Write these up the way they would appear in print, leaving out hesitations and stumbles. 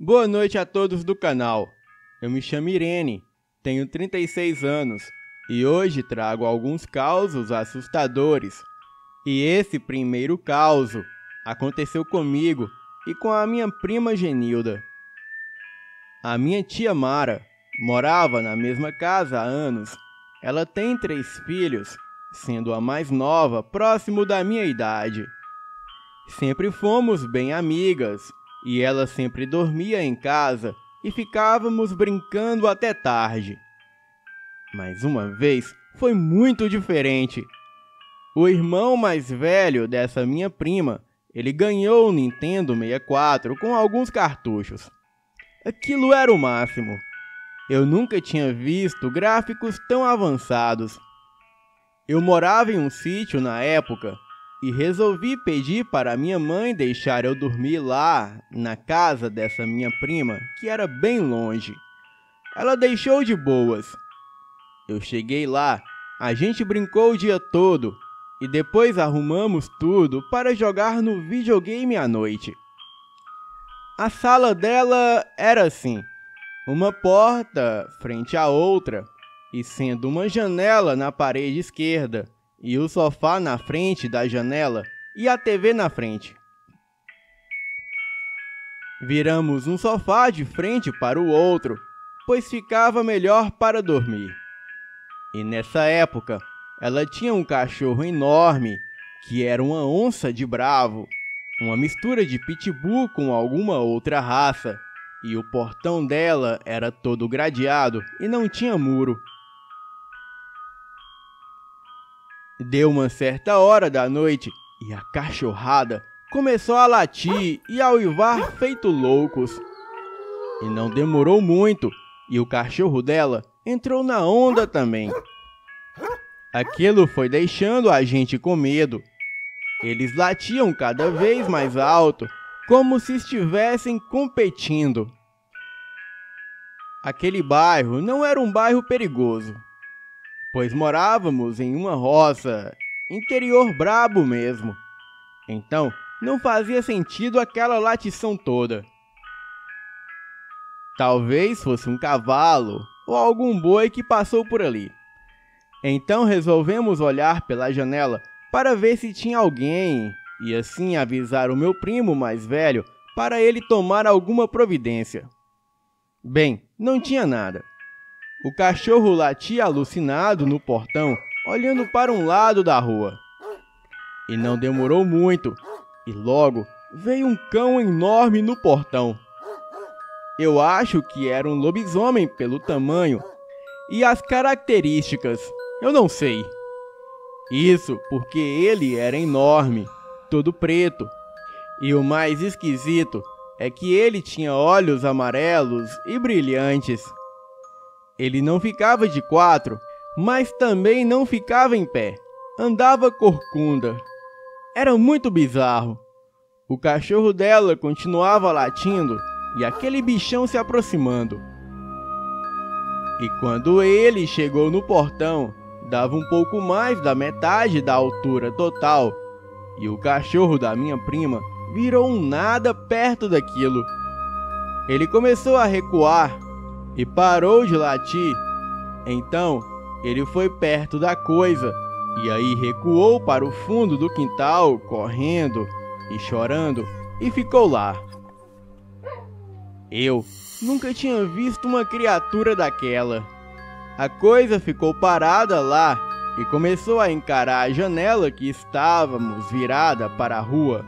Boa noite a todos do canal. Eu me chamo Irene, tenho 36 anos e hoje trago alguns causos assustadores. E esse primeiro causo aconteceu comigo e com a minha prima Genilda. A minha tia Mara morava na mesma casa há anos. Ela tem 3 filhos, sendo a mais nova próximo da minha idade. Sempre fomos bem amigas e ela sempre dormia em casa e ficávamos brincando até tarde. Mas uma vez foi muito diferente. O irmão mais velho dessa minha prima, ele ganhou o Nintendo 64 com alguns cartuchos. Aquilo era o máximo. Eu nunca tinha visto gráficos tão avançados. Eu morava em um sítio na época e resolvi pedir para minha mãe deixar eu dormir lá, na casa dessa minha prima, que era bem longe. Ela deixou de boas. Eu cheguei lá, a gente brincou o dia todo e depois arrumamos tudo para jogar no videogame à noite. A sala dela era assim, uma porta frente à outra e sendo uma janela na parede esquerda e o sofá na frente da janela e a TV na frente. Viramos um sofá de frente para o outro, pois ficava melhor para dormir. E nessa época, ela tinha um cachorro enorme, que era uma onça de bravo, uma mistura de pitbull com alguma outra raça, e o portão dela era todo gradeado e não tinha muro. Deu uma certa hora da noite e a cachorrada começou a latir e a uivar feito loucos. E não demorou muito e o cachorro dela entrou na onda também. Aquilo foi deixando a gente com medo. Eles latiam cada vez mais alto, como se estivessem competindo. Aquele bairro não era um bairro perigoso, pois morávamos em uma roça, interior brabo mesmo. Então, não fazia sentido aquela latição toda. Talvez fosse um cavalo ou algum boi que passou por ali. Então resolvemos olhar pela janela para ver se tinha alguém e assim avisar o meu primo mais velho para ele tomar alguma providência. Bem, não tinha nada. O cachorro latia alucinado no portão, olhando para um lado da rua. E não demorou muito, e logo veio um cão enorme no portão. Eu acho que era um lobisomem pelo tamanho e as características, eu não sei. Isso porque ele era enorme, todo preto. E o mais esquisito é que ele tinha olhos amarelos e brilhantes. Ele não ficava de 4, mas também não ficava em pé. Andava corcunda. Era muito bizarro. O cachorro dela continuava latindo e aquele bichão se aproximando. E quando ele chegou no portão, dava um pouco mais da metade da altura total. E o cachorro da minha prima virou um nada perto daquilo. Ele começou a recuar e parou de latir. Então, ele foi perto da coisa e aí recuou para o fundo do quintal, correndo e chorando, e ficou lá. Eu nunca tinha visto uma criatura daquela. A coisa ficou parada lá e começou a encarar a janela que estávamos virada para a rua.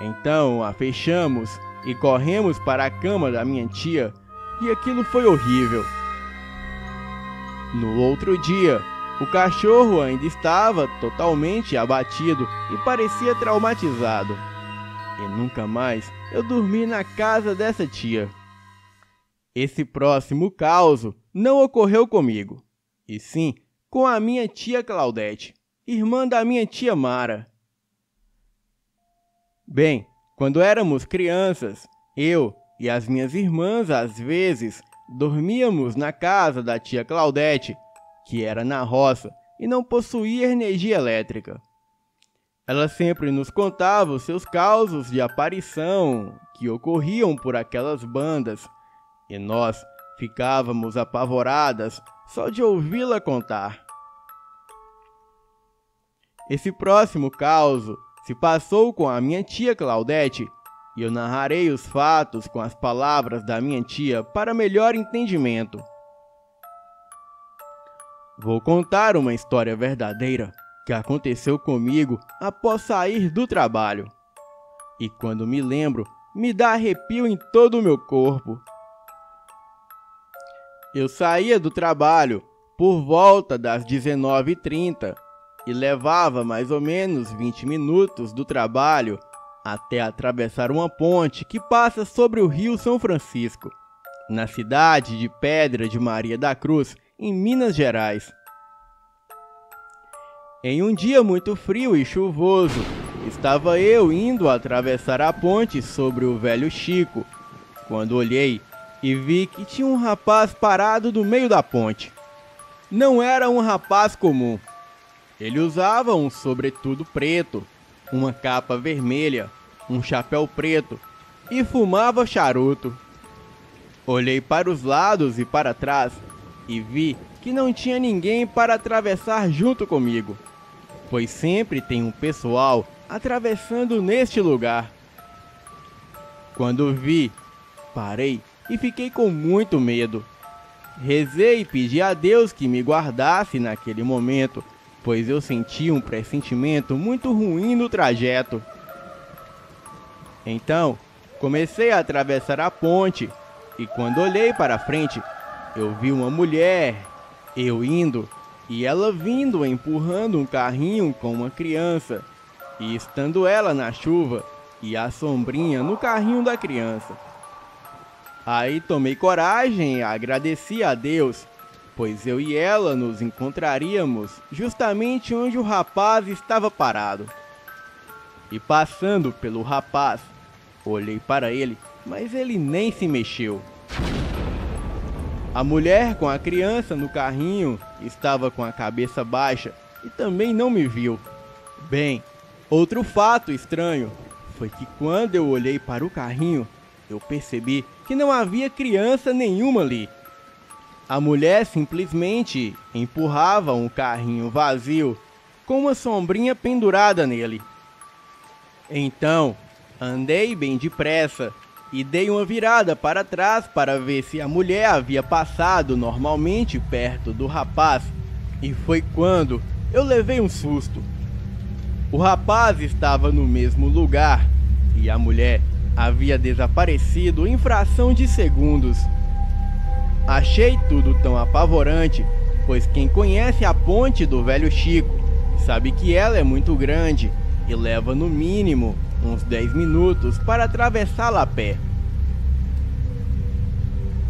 Então a fechamos e corremos para a cama da minha tia, e aquilo foi horrível. No outro dia, o cachorro ainda estava totalmente abatido e parecia traumatizado. E nunca mais eu dormi na casa dessa tia. Esse próximo caso não ocorreu comigo, e sim com a minha tia Claudete, irmã da minha tia Mara. Bem, quando éramos crianças, eu e as minhas irmãs às vezes dormíamos na casa da tia Claudete, que era na roça e não possuía energia elétrica. Ela sempre nos contava os seus causos de aparição que ocorriam por aquelas bandas, e nós ficávamos apavoradas só de ouvi-la contar. Esse próximo caso se passou com a minha tia Claudete, e eu narrarei os fatos com as palavras da minha tia para melhor entendimento. Vou contar uma história verdadeira que aconteceu comigo após sair do trabalho. E quando me lembro, me dá arrepio em todo o meu corpo. Eu saía do trabalho por volta das 19h30 e levava mais ou menos 20 minutos do trabalho até atravessar uma ponte que passa sobre o Rio São Francisco, na cidade de Pedra de Maria da Cruz, em Minas Gerais. Em um dia muito frio e chuvoso, estava eu indo atravessar a ponte sobre o Velho Chico, quando olhei e vi que tinha um rapaz parado no meio da ponte. Não era um rapaz comum. Ele usava um sobretudo preto, uma capa vermelha, um chapéu preto e fumava charuto. Olhei para os lados e para trás e vi que não tinha ninguém para atravessar junto comigo, pois sempre tem um pessoal atravessando neste lugar. Quando vi, parei e fiquei com muito medo. Rezei e pedi a Deus que me guardasse naquele momento, pois eu senti um pressentimento muito ruim no trajeto. Então, comecei a atravessar a ponte e quando olhei para frente, eu vi uma mulher, eu indo e ela vindo empurrando um carrinho com uma criança, e estando ela na chuva e a sombrinha no carrinho da criança. Aí tomei coragem e agradeci a Deus, pois eu e ela nos encontraríamos justamente onde o rapaz estava parado. E passando pelo rapaz, olhei para ele, mas ele nem se mexeu. A mulher com a criança no carrinho estava com a cabeça baixa e também não me viu. Bem, outro fato estranho foi que quando eu olhei para o carrinho, eu percebi que não havia criança nenhuma ali. A mulher simplesmente empurrava um carrinho vazio com uma sombrinha pendurada nele. Então, andei bem depressa e dei uma virada para trás para ver se a mulher havia passado normalmente perto do rapaz, e foi quando eu levei um susto. O rapaz estava no mesmo lugar e a mulher havia desaparecido em fração de segundos. Achei tudo tão apavorante, pois quem conhece a ponte do Velho Chico sabe que ela é muito grande e leva no mínimo uns 10 minutos para atravessá-la a pé.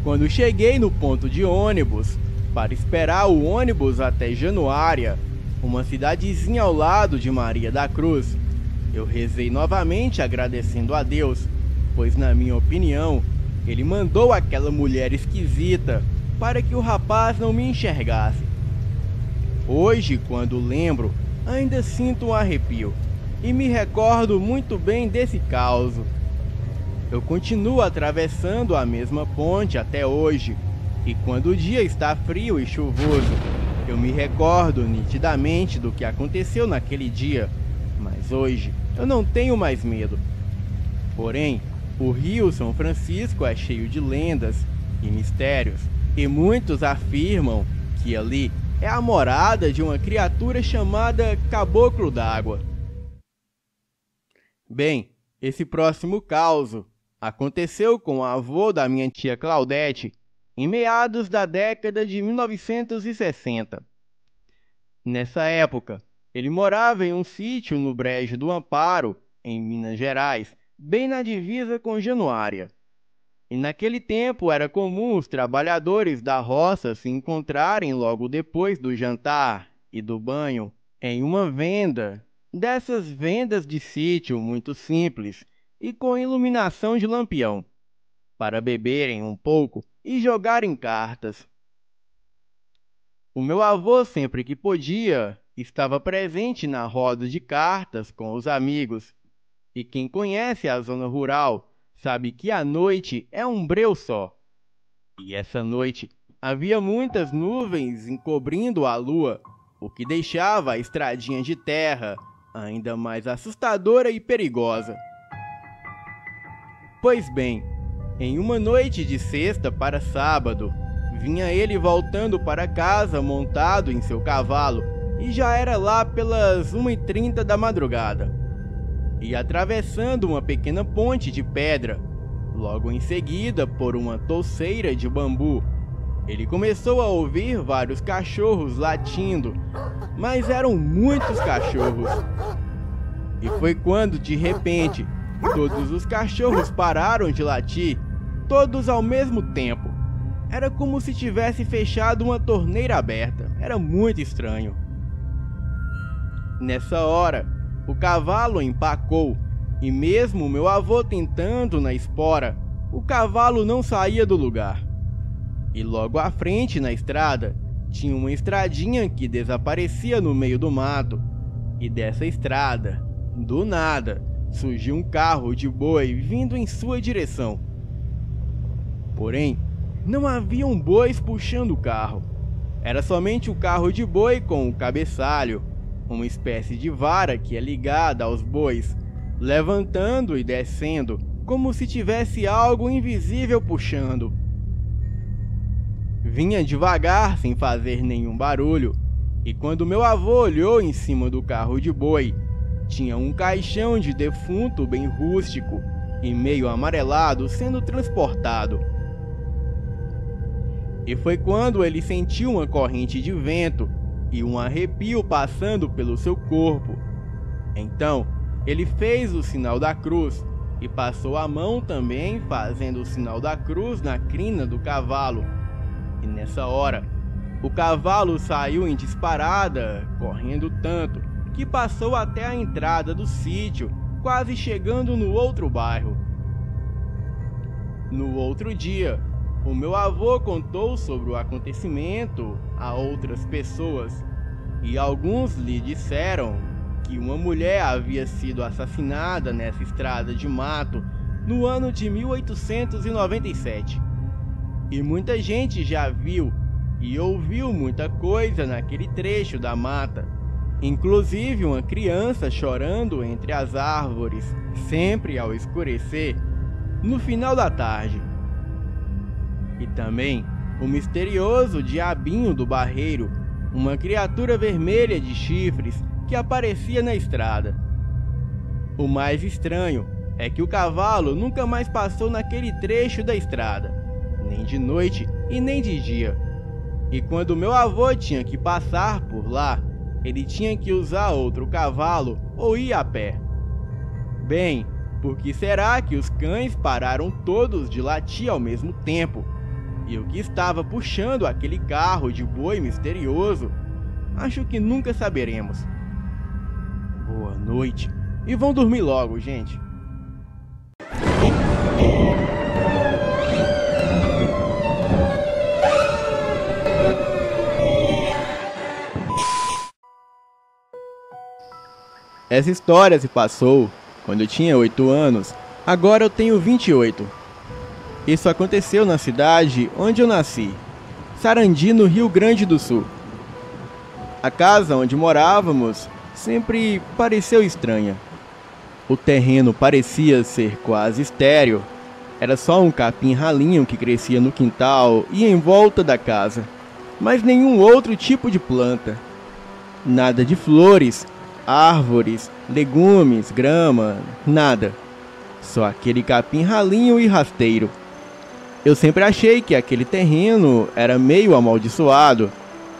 Quando cheguei no ponto de ônibus para esperar o ônibus até Januária, uma cidadezinha ao lado de Maria da Cruz, eu rezei novamente agradecendo a Deus, pois na minha opinião, ele mandou aquela mulher esquisita para que o rapaz não me enxergasse. Hoje, quando lembro, ainda sinto um arrepio e me recordo muito bem desse caso. Eu continuo atravessando a mesma ponte até hoje, e quando o dia está frio e chuvoso, eu me recordo nitidamente do que aconteceu naquele dia, mas hoje eu não tenho mais medo. Porém, o Rio São Francisco é cheio de lendas e mistérios, e muitos afirmam que ali é a morada de uma criatura chamada Caboclo d'Água. Bem, esse próximo caso aconteceu com o avô da minha tia Claudete em meados da década de 1960. Nessa época, ele morava em um sítio no Brejo do Amparo, em Minas Gerais, bem na divisa com Januária. E naquele tempo era comum os trabalhadores da roça se encontrarem logo depois do jantar e do banho em uma venda, dessas vendas de sítio muito simples e com iluminação de lampião, para beberem um pouco e jogarem cartas. O meu avô, sempre que podia, Estava presente na roda de cartas com os amigos. E quem conhece a zona rural sabe que a noite é um breu só. E essa noite havia muitas nuvens encobrindo a lua, o que deixava a estradinha de terra ainda mais assustadora e perigosa. Pois bem, em uma noite de sexta para sábado, vinha ele voltando para casa montado em seu cavalo, e já era lá pelas 1h30 da madrugada. E atravessando uma pequena ponte de pedra, logo em seguida por uma touceira de bambu, ele começou a ouvir vários cachorros latindo, mas eram muitos cachorros. E foi quando, de repente, todos os cachorros pararam de latir, todos ao mesmo tempo. Era como se tivesse fechado uma torneira aberta. Era muito estranho. Nessa hora, o cavalo empacou, e mesmo meu avô tentando na espora, o cavalo não saía do lugar. E logo à frente, na estrada, tinha uma estradinha que desaparecia no meio do mato. E dessa estrada, do nada, surgiu um carro de boi vindo em sua direção. Porém, não haviam bois puxando o carro. Era somente o carro de boi com o cabeçalho, uma espécie de vara que é ligada aos bois, levantando e descendo, como se tivesse algo invisível puxando. Vinha devagar, sem fazer nenhum barulho, e quando meu avô olhou em cima do carro de boi, tinha um caixão de defunto bem rústico e meio amarelado sendo transportado. E foi quando ele sentiu uma corrente de vento e um arrepio passando pelo seu corpo. Então, ele fez o sinal da cruz e passou a mão também, fazendo o sinal da cruz na crina do cavalo. E nessa hora, o cavalo saiu em disparada, correndo tanto que passou até a entrada do sítio, quase chegando no outro bairro. No outro dia, o meu avô contou sobre o acontecimento a outras pessoas, e alguns lhe disseram que uma mulher havia sido assassinada nessa estrada de mato no ano de 1897. E muita gente já viu e ouviu muita coisa naquele trecho da mata, inclusive uma criança chorando entre as árvores, sempre ao escurecer, no final da tarde. E também o misterioso diabinho do barreiro, uma criatura vermelha de chifres que aparecia na estrada. O mais estranho é que o cavalo nunca mais passou naquele trecho da estrada, nem de noite e nem de dia. E quando meu avô tinha que passar por lá, ele tinha que usar outro cavalo ou ir a pé. Bem, por que será que os cães pararam todos de latir ao mesmo tempo? E o que estava puxando aquele carro de boi misterioso? Acho que nunca saberemos. Boa noite. E vão dormir logo, gente. Essa história se passou quando eu tinha 8 anos. Agora eu tenho 28. Isso aconteceu na cidade onde eu nasci, Sarandi, no Rio Grande do Sul. A casa onde morávamos sempre pareceu estranha. O terreno parecia ser quase estéril. Era só um capim ralinho que crescia no quintal e em volta da casa, mas nenhum outro tipo de planta. Nada de flores, árvores, legumes, grama, nada. Só aquele capim ralinho e rasteiro. Eu sempre achei que aquele terreno era meio amaldiçoado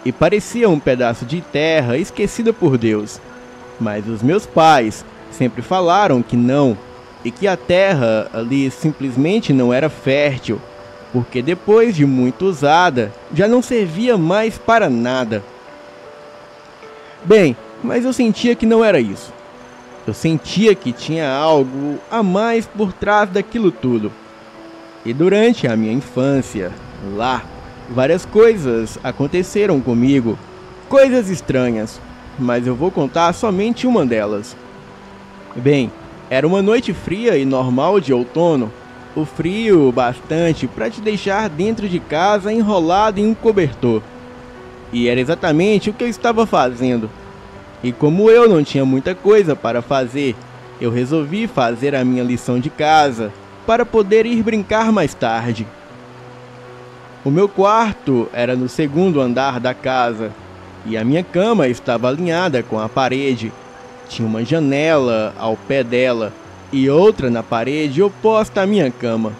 e parecia um pedaço de terra esquecida por Deus. Mas os meus pais sempre falaram que não, e que a terra ali simplesmente não era fértil, porque depois de muito usada, já não servia mais para nada. Bem, mas eu sentia que não era isso. Eu sentia que tinha algo a mais por trás daquilo tudo. E durante a minha infância, lá, várias coisas aconteceram comigo, coisas estranhas. mas eu vou contar somente uma delas. Bem, era uma noite fria e normal de outono, o frio bastante para te deixar dentro de casa enrolado em um cobertor. E era exatamente o que eu estava fazendo. E como eu não tinha muita coisa para fazer, eu resolvi fazer a minha lição de casa para poder ir brincar mais tarde. O meu quarto era no segundo andar da casa e a minha cama estava alinhada com a parede. Tinha uma janela ao pé dela e outra na parede oposta à minha cama.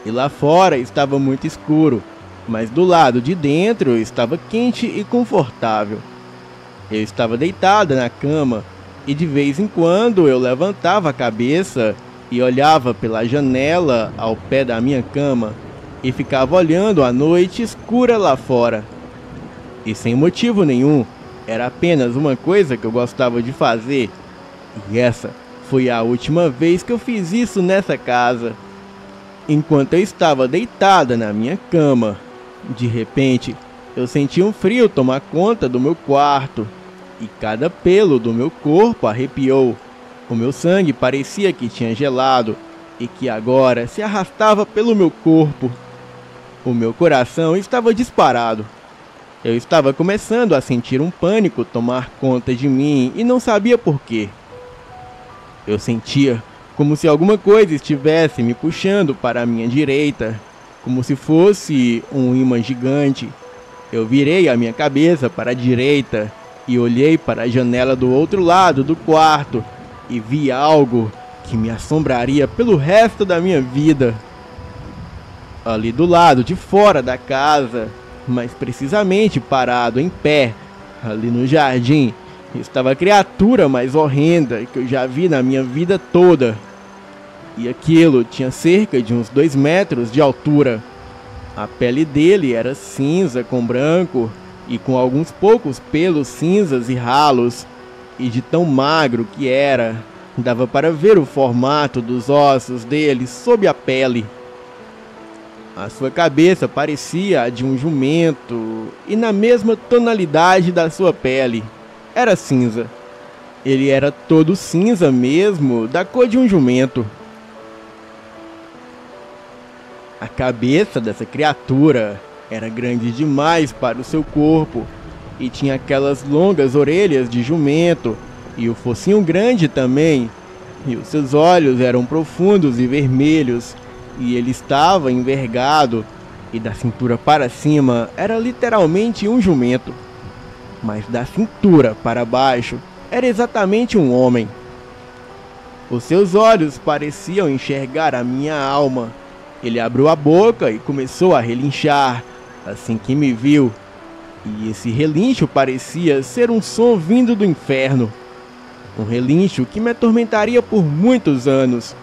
E lá fora estava muito escuro, mas do lado de dentro estava quente e confortável. Eu estava deitada na cama e de vez em quando eu levantava a cabeça e olhava pela janela ao pé da minha cama e ficava olhando a noite escura lá fora. E sem motivo nenhum, era apenas uma coisa que eu gostava de fazer. E essa foi a última vez que eu fiz isso nessa casa. Enquanto eu estava deitada na minha cama, de repente eu senti um frio tomar conta do meu quarto e cada pelo do meu corpo arrepiou. O meu sangue parecia que tinha gelado e que agora se arrastava pelo meu corpo. O meu coração estava disparado. Eu estava começando a sentir um pânico tomar conta de mim e não sabia por quê. Eu sentia como se alguma coisa estivesse me puxando para a minha direita, como se fosse um imã gigante. Eu virei a minha cabeça para a direita e olhei para a janela do outro lado do quarto e vi algo que me assombraria pelo resto da minha vida. Ali do lado de fora da casa, mas precisamente parado em pé, ali no jardim, estava a criatura mais horrenda que eu já vi na minha vida toda. E aquilo tinha cerca de uns 2 metros de altura. A pele dele era cinza com branco e com alguns poucos pelos cinzas e ralos. E de tão magro que era, dava para ver o formato dos ossos dele sob a pele. A sua cabeça parecia a de um jumento e na mesma tonalidade da sua pele. Era cinza. Ele era todo cinza mesmo, da cor de um jumento. A cabeça dessa criatura era grande demais para o seu corpo e tinha aquelas longas orelhas de jumento e o focinho grande também. E os seus olhos eram profundos e vermelhos. E ele estava envergado, e da cintura para cima era literalmente um jumento. Mas da cintura para baixo era exatamente um homem. Os seus olhos pareciam enxergar a minha alma. Ele abriu a boca e começou a relinchar assim que me viu. E esse relincho parecia ser um som vindo do inferno. Um relincho que me atormentaria por muitos anos.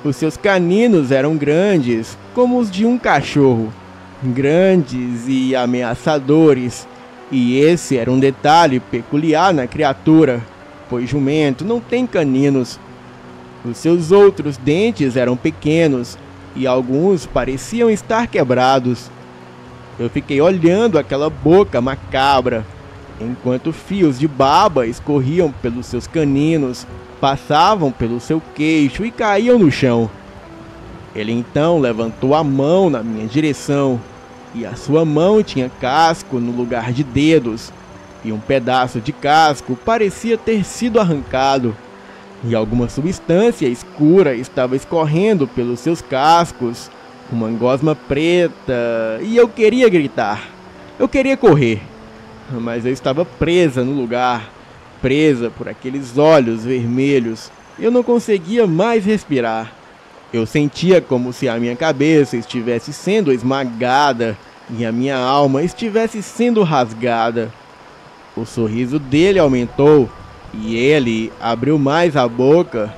Os seus caninos eram grandes, como os de um cachorro, grandes e ameaçadores, e esse era um detalhe peculiar na criatura, pois jumento não tem caninos. Os seus outros dentes eram pequenos, e alguns pareciam estar quebrados. Eu fiquei olhando aquela boca macabra, enquanto fios de baba escorriam pelos seus caninos, passavam pelo seu queixo e caíam no chão. Ele então levantou a mão na minha direção, e a sua mão tinha casco no lugar de dedos, e um pedaço de casco parecia ter sido arrancado, e alguma substância escura estava escorrendo pelos seus cascos, uma gosma preta, e eu queria gritar, eu queria correr, mas eu estava presa no lugar, presa por aqueles olhos vermelhos. Eu não conseguia mais respirar. Eu sentia como se a minha cabeça estivesse sendo esmagada e a minha alma estivesse sendo rasgada. O sorriso dele aumentou e ele abriu mais a boca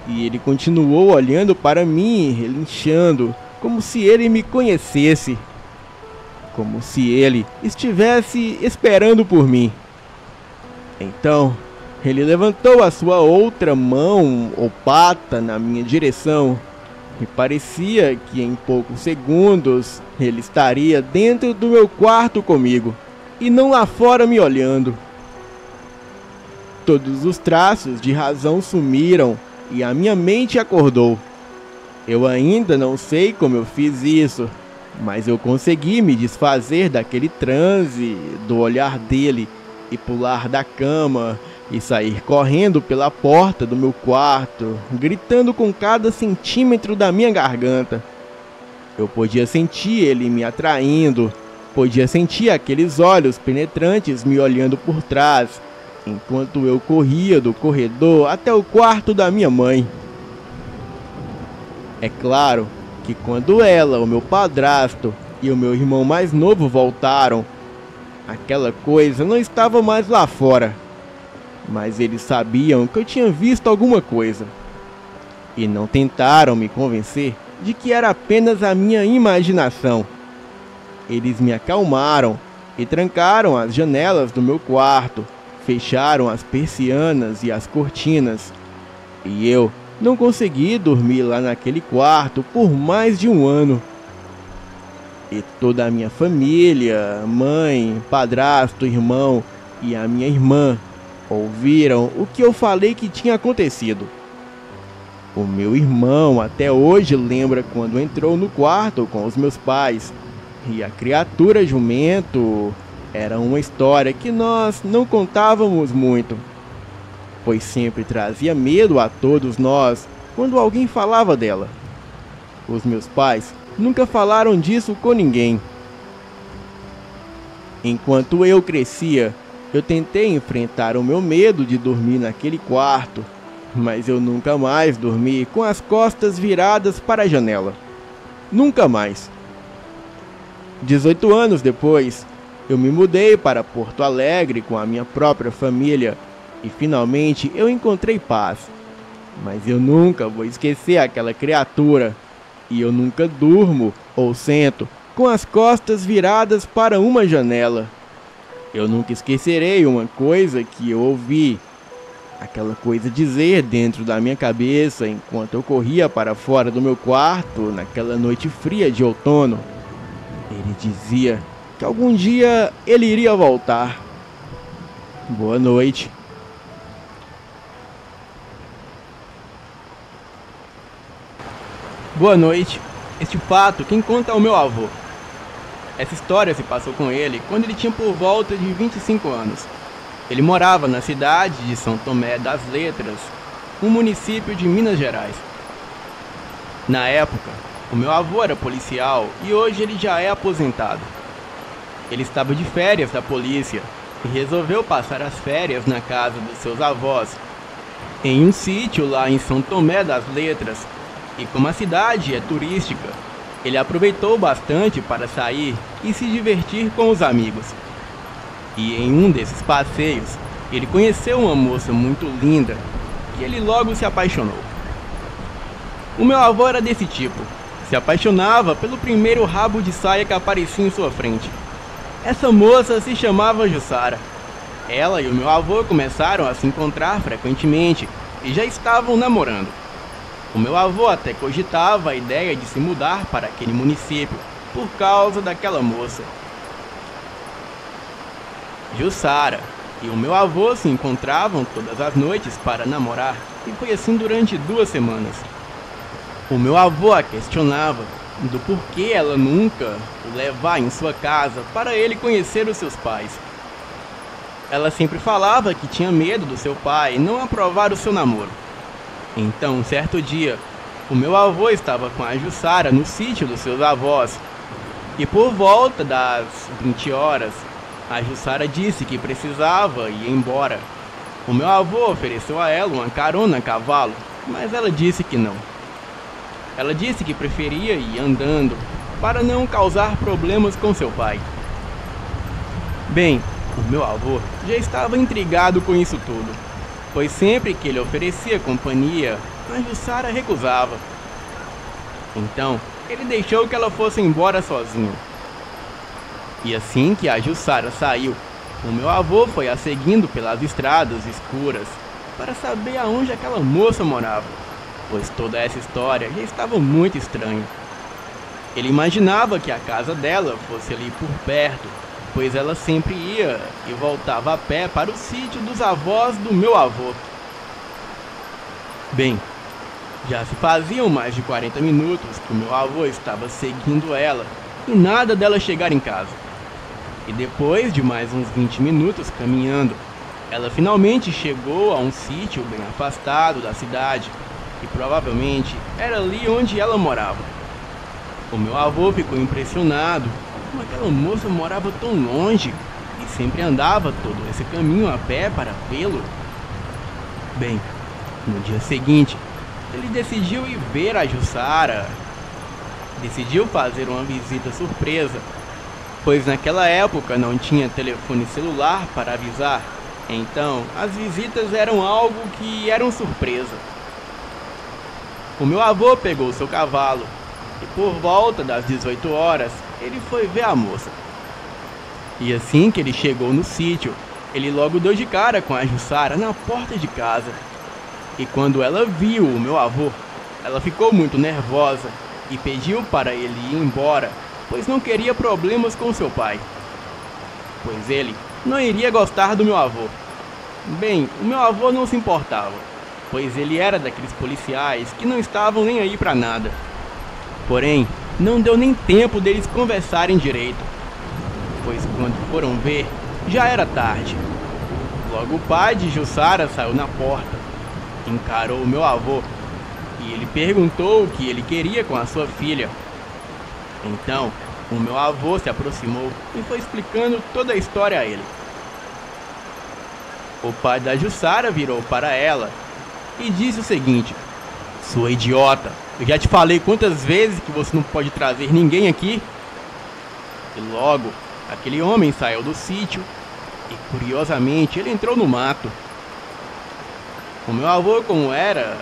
e ele continuou olhando para mim, relinchando, como se ele me conhecesse, como se ele estivesse esperando por mim. Então, ele levantou a sua outra mão ou pata na minha direção e parecia que em poucos segundos ele estaria dentro do meu quarto comigo e não lá fora me olhando. Todos os traços de razão sumiram e a minha mente acordou. Eu ainda não sei como eu fiz isso, mas eu consegui me desfazer daquele transe, do olhar dele, e pular da cama e sair correndo pela porta do meu quarto, gritando com cada centímetro da minha garganta. Eu podia sentir ele me atraindo, podia sentir aqueles olhos penetrantes me olhando por trás, enquanto eu corria do corredor até o quarto da minha mãe. É claro que quando ela, o meu padrasto e o meu irmão mais novo voltaram, aquela coisa não estava mais lá fora. Mas eles sabiam que eu tinha visto alguma coisa. E não tentaram me convencer de que era apenas a minha imaginação. Eles me acalmaram e trancaram as janelas do meu quarto, fecharam as persianas e as cortinas. E eu não consegui dormir lá naquele quarto por mais de um ano. E toda a minha família, mãe, padrasto, irmão e a minha irmã ouviram o que eu falei que tinha acontecido. O meu irmão até hoje lembra quando entrou no quarto com os meus pais. E a criatura jumento era uma história que nós não contávamos muito, pois sempre trazia medo a todos nós quando alguém falava dela. Os meus pais nunca falaram disso com ninguém. Enquanto eu crescia, eu tentei enfrentar o meu medo de dormir naquele quarto, mas eu nunca mais dormi com as costas viradas para a janela. Nunca mais. 18 anos depois, eu me mudei para Porto Alegre com a minha própria família e finalmente eu encontrei paz. Mas eu nunca vou esquecer aquela criatura e eu nunca durmo ou sento com as costas viradas para uma janela. Eu nunca esquecerei uma coisa que eu ouvi, aquela coisa dizer dentro da minha cabeça enquanto eu corria para fora do meu quarto naquela noite fria de outono. Ele dizia que algum dia ele iria voltar. Boa noite. Boa noite. Este fato quem conta é o meu avô. Essa história se passou com ele quando ele tinha por volta de 25 anos. Ele morava na cidade de São Tomé das Letras, um município de Minas Gerais. Na época, o meu avô era policial e hoje ele já é aposentado. Ele estava de férias da polícia e resolveu passar as férias na casa dos seus avós, em um sítio lá em São Tomé das Letras. E como a cidade é turística, ele aproveitou bastante para sair e se divertir com os amigos. E em um desses passeios, ele conheceu uma moça muito linda, que ele logo se apaixonou. O meu avô era desse tipo, se apaixonava pelo primeiro rabo de saia que aparecia em sua frente. Essa moça se chamava Jussara. Ela e o meu avô começaram a se encontrar frequentemente e já estavam namorando. O meu avô até cogitava a ideia de se mudar para aquele município por causa daquela moça. Jussara e o meu avô se encontravam todas as noites para namorar e foi assim durante 2 semanas. O meu avô a questionava do porquê ela nunca o levar em sua casa para ele conhecer os seus pais. Ela sempre falava que tinha medo do seu pai não aprovar o seu namoro. Então, um certo dia, o meu avô estava com a Jussara no sítio dos seus avós. E por volta das 20 horas, a Jussara disse que precisava ir embora. O meu avô ofereceu a ela uma carona a cavalo, mas ela disse que não. Ela disse que preferia ir andando, para não causar problemas com seu pai. Bem, o meu avô já estava intrigado com isso tudo, pois sempre que ele oferecia companhia, a Jussara recusava. Então, ele deixou que ela fosse embora sozinha. E assim que a Jussara saiu, o meu avô foi a seguindo pelas estradas escuras para saber aonde aquela moça morava, pois toda essa história já estava muito estranha. Ele imaginava que a casa dela fosse ali por perto, pois ela sempre ia e voltava a pé para o sítio dos avós do meu avô. Bem, já se faziam mais de 40 minutos que o meu avô estava seguindo ela e nada dela chegar em casa. E depois de mais uns 20 minutos caminhando, ela finalmente chegou a um sítio bem afastado da cidade, e provavelmente era ali onde ela morava. O meu avô ficou impressionado como aquela moça morava tão longe e sempre andava todo esse caminho a pé para vê-lo. Bem, no dia seguinte, ele decidiu ir ver a Jussara. Decidiu fazer uma visita surpresa, pois naquela época não tinha telefone celular para avisar, então as visitas eram algo que eram surpresa. O meu avô pegou seu cavalo e por volta das 18 horas ele foi ver a moça. E assim que ele chegou no sítio, ele logo deu de cara com a Jussara na porta de casa. E quando ela viu o meu avô, ela ficou muito nervosa e pediu para ele ir embora, pois não queria problemas com seu pai, pois ele não iria gostar do meu avô. Bem, o meu avô não se importava, pois ele era daqueles policiais que não estavam nem aí para nada. Porém, não deu nem tempo deles conversarem direito, pois quando foram ver, já era tarde. Logo o pai de Jussara saiu na porta, encarou o meu avô e ele perguntou o que ele queria com a sua filha. Então, o meu avô se aproximou e foi explicando toda a história a ele. O pai da Jussara virou para ela e disse o seguinte: "Sua idiota, eu já te falei quantas vezes que você não pode trazer ninguém aqui?" E logo, aquele homem saiu do sítio e, curiosamente, ele entrou no mato. O meu avô, como era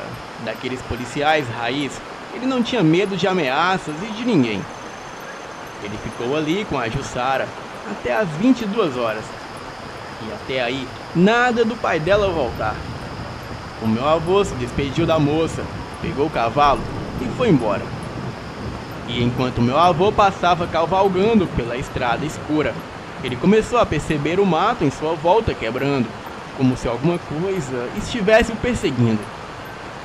daqueles policiais raiz, ele não tinha medo de ameaças e de ninguém. Ele ficou ali com a Jussara até as 22 horas. E até aí, nada do pai dela voltar. O meu avô se despediu da moça, pegou o cavalo e foi embora. E enquanto meu avô passava cavalgando pela estrada escura, ele começou a perceber o mato em sua volta quebrando, como se alguma coisa estivesse o perseguindo.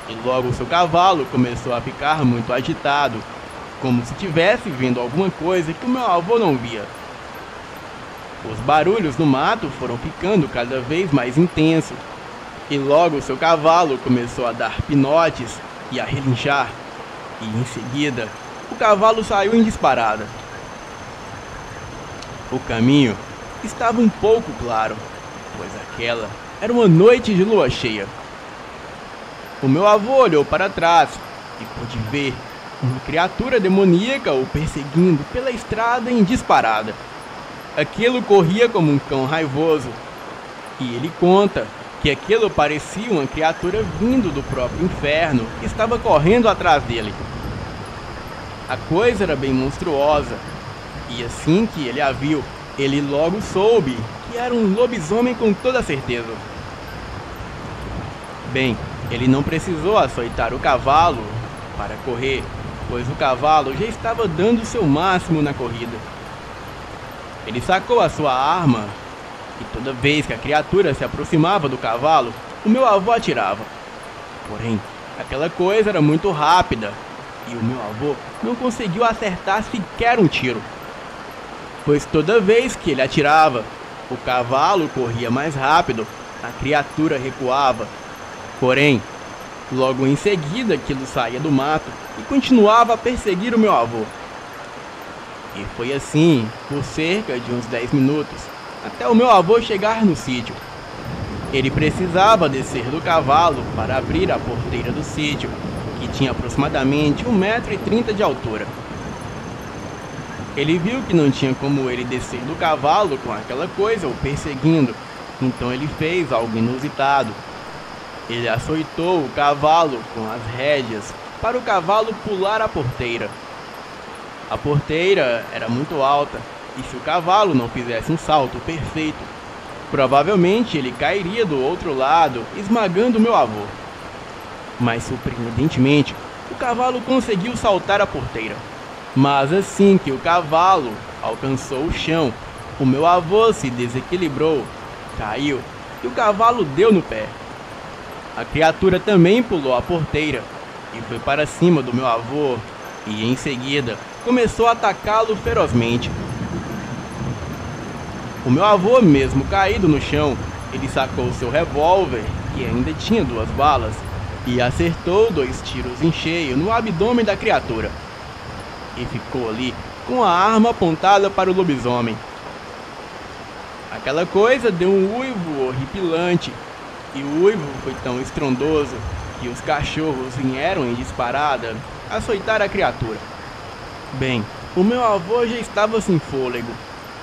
E logo seu cavalo começou a ficar muito agitado, como se estivesse vendo alguma coisa que o meu avô não via. Os barulhos no mato foram ficando cada vez mais intensos, e logo seu cavalo começou a dar pinotes e a relinchar, e em seguida o cavalo saiu em disparada. O caminho estava um pouco claro, pois aquela era uma noite de lua cheia. O meu avô olhou para trás e pôde ver uma criatura demoníaca o perseguindo pela estrada em disparada. Aquilo corria como um cão raivoso, e ele conta que aquilo parecia uma criatura vindo do próprio inferno que estava correndo atrás dele. A coisa era bem monstruosa, e assim que ele a viu, ele logo soube que era um lobisomem com toda certeza. Bem, ele não precisou açoitar o cavalo para correr, pois o cavalo já estava dando o seu máximo na corrida. Ele sacou a sua arma e toda vez que a criatura se aproximava do cavalo, o meu avô atirava. Porém, aquela coisa era muito rápida e o meu avô não conseguiu acertar sequer um tiro, pois toda vez que ele atirava, o cavalo corria mais rápido, a criatura recuava. Porém, logo em seguida aquilo saía do mato e continuava a perseguir o meu avô. E foi assim por cerca de uns 10 minutos, até o meu avô chegar no sítio. Ele precisava descer do cavalo para abrir a porteira do sítio, que tinha aproximadamente 1,30 m de altura. Ele viu que não tinha como ele descer do cavalo com aquela coisa o perseguindo, então ele fez algo inusitado. Ele açoitou o cavalo com as rédeas para o cavalo pular a porteira. A porteira era muito alta, e se o cavalo não fizesse um salto perfeito, provavelmente ele cairia do outro lado, esmagando meu avô. Mas surpreendentemente, o cavalo conseguiu saltar a porteira. Mas assim que o cavalo alcançou o chão, o meu avô se desequilibrou, caiu e o cavalo deu no pé. A criatura também pulou a porteira e foi para cima do meu avô e, em seguida, começou a atacá-lo ferozmente. O meu avô, mesmo caído no chão, ele sacou seu revólver, que ainda tinha 2 balas, e acertou 2 tiros em cheio no abdômen da criatura. E ficou ali com a arma apontada para o lobisomem. Aquela coisa deu um uivo horripilante, e o uivo foi tão estrondoso que os cachorros vieram em disparada açoitar a criatura. Bem, o meu avô já estava sem fôlego,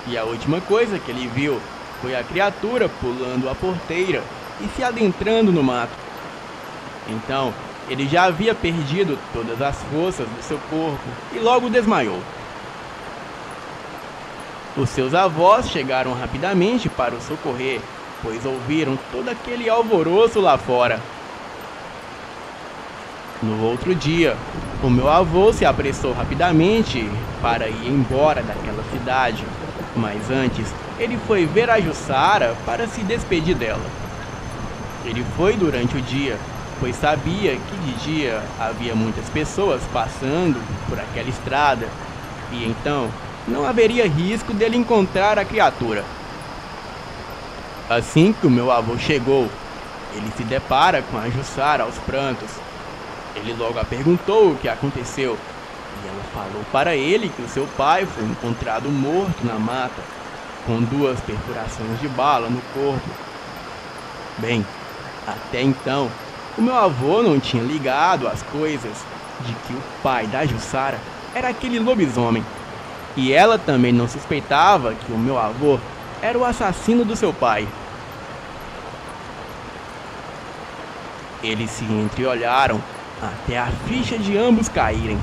e a última coisa que ele viu foi a criatura pulando a porteira e se adentrando no mato. Então, ele já havia perdido todas as forças do seu corpo e logo desmaiou. Os seus avós chegaram rapidamente para o socorrer, pois ouviram todo aquele alvoroço lá fora. No outro dia, o meu avô se apressou rapidamente para ir embora daquela cidade, mas antes ele foi ver a Jussara para se despedir dela. Ele foi durante o dia, pois sabia que de dia havia muitas pessoas passando por aquela estrada, e então não haveria risco dele encontrar a criatura. Assim que o meu avô chegou, ele se depara com a Jussara aos prantos. Ele logo a perguntou o que aconteceu, e ela falou para ele que o seu pai foi encontrado morto na mata, com 2 perfurações de bala no corpo. Bem, até então, o meu avô não tinha ligado as coisas de que o pai da Jussara era aquele lobisomem, e ela também não suspeitava que o meu avô era o assassino do seu pai. Eles se entreolharam até a ficha de ambos caírem.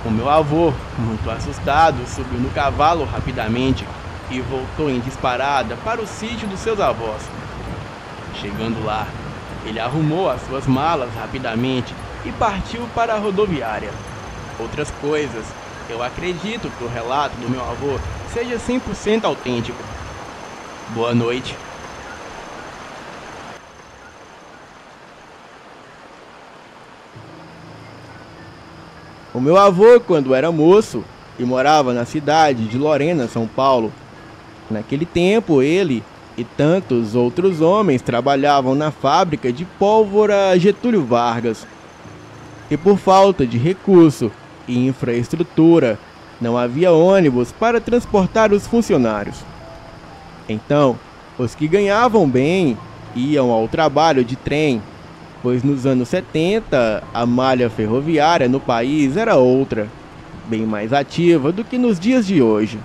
O meu avô, muito assustado, subiu no cavalo rapidamente e voltou em disparada para o sítio dos seus avós. Chegando lá, ele arrumou as suas malas rapidamente e partiu para a rodoviária. Outras coisas, eu acredito que o relato do meu avô seja 100% autêntico. Boa noite. O meu avô, quando era moço e morava na cidade de Lorena, São Paulo, naquele tempo ele e tantos outros homens trabalhavam na fábrica de pólvora Getúlio Vargas. E por falta de recurso e infraestrutura, não havia ônibus para transportar os funcionários. Então, os que ganhavam bem iam ao trabalho de trem, pois nos anos 70 a malha ferroviária no país era outra, bem mais ativa do que nos dias de hoje.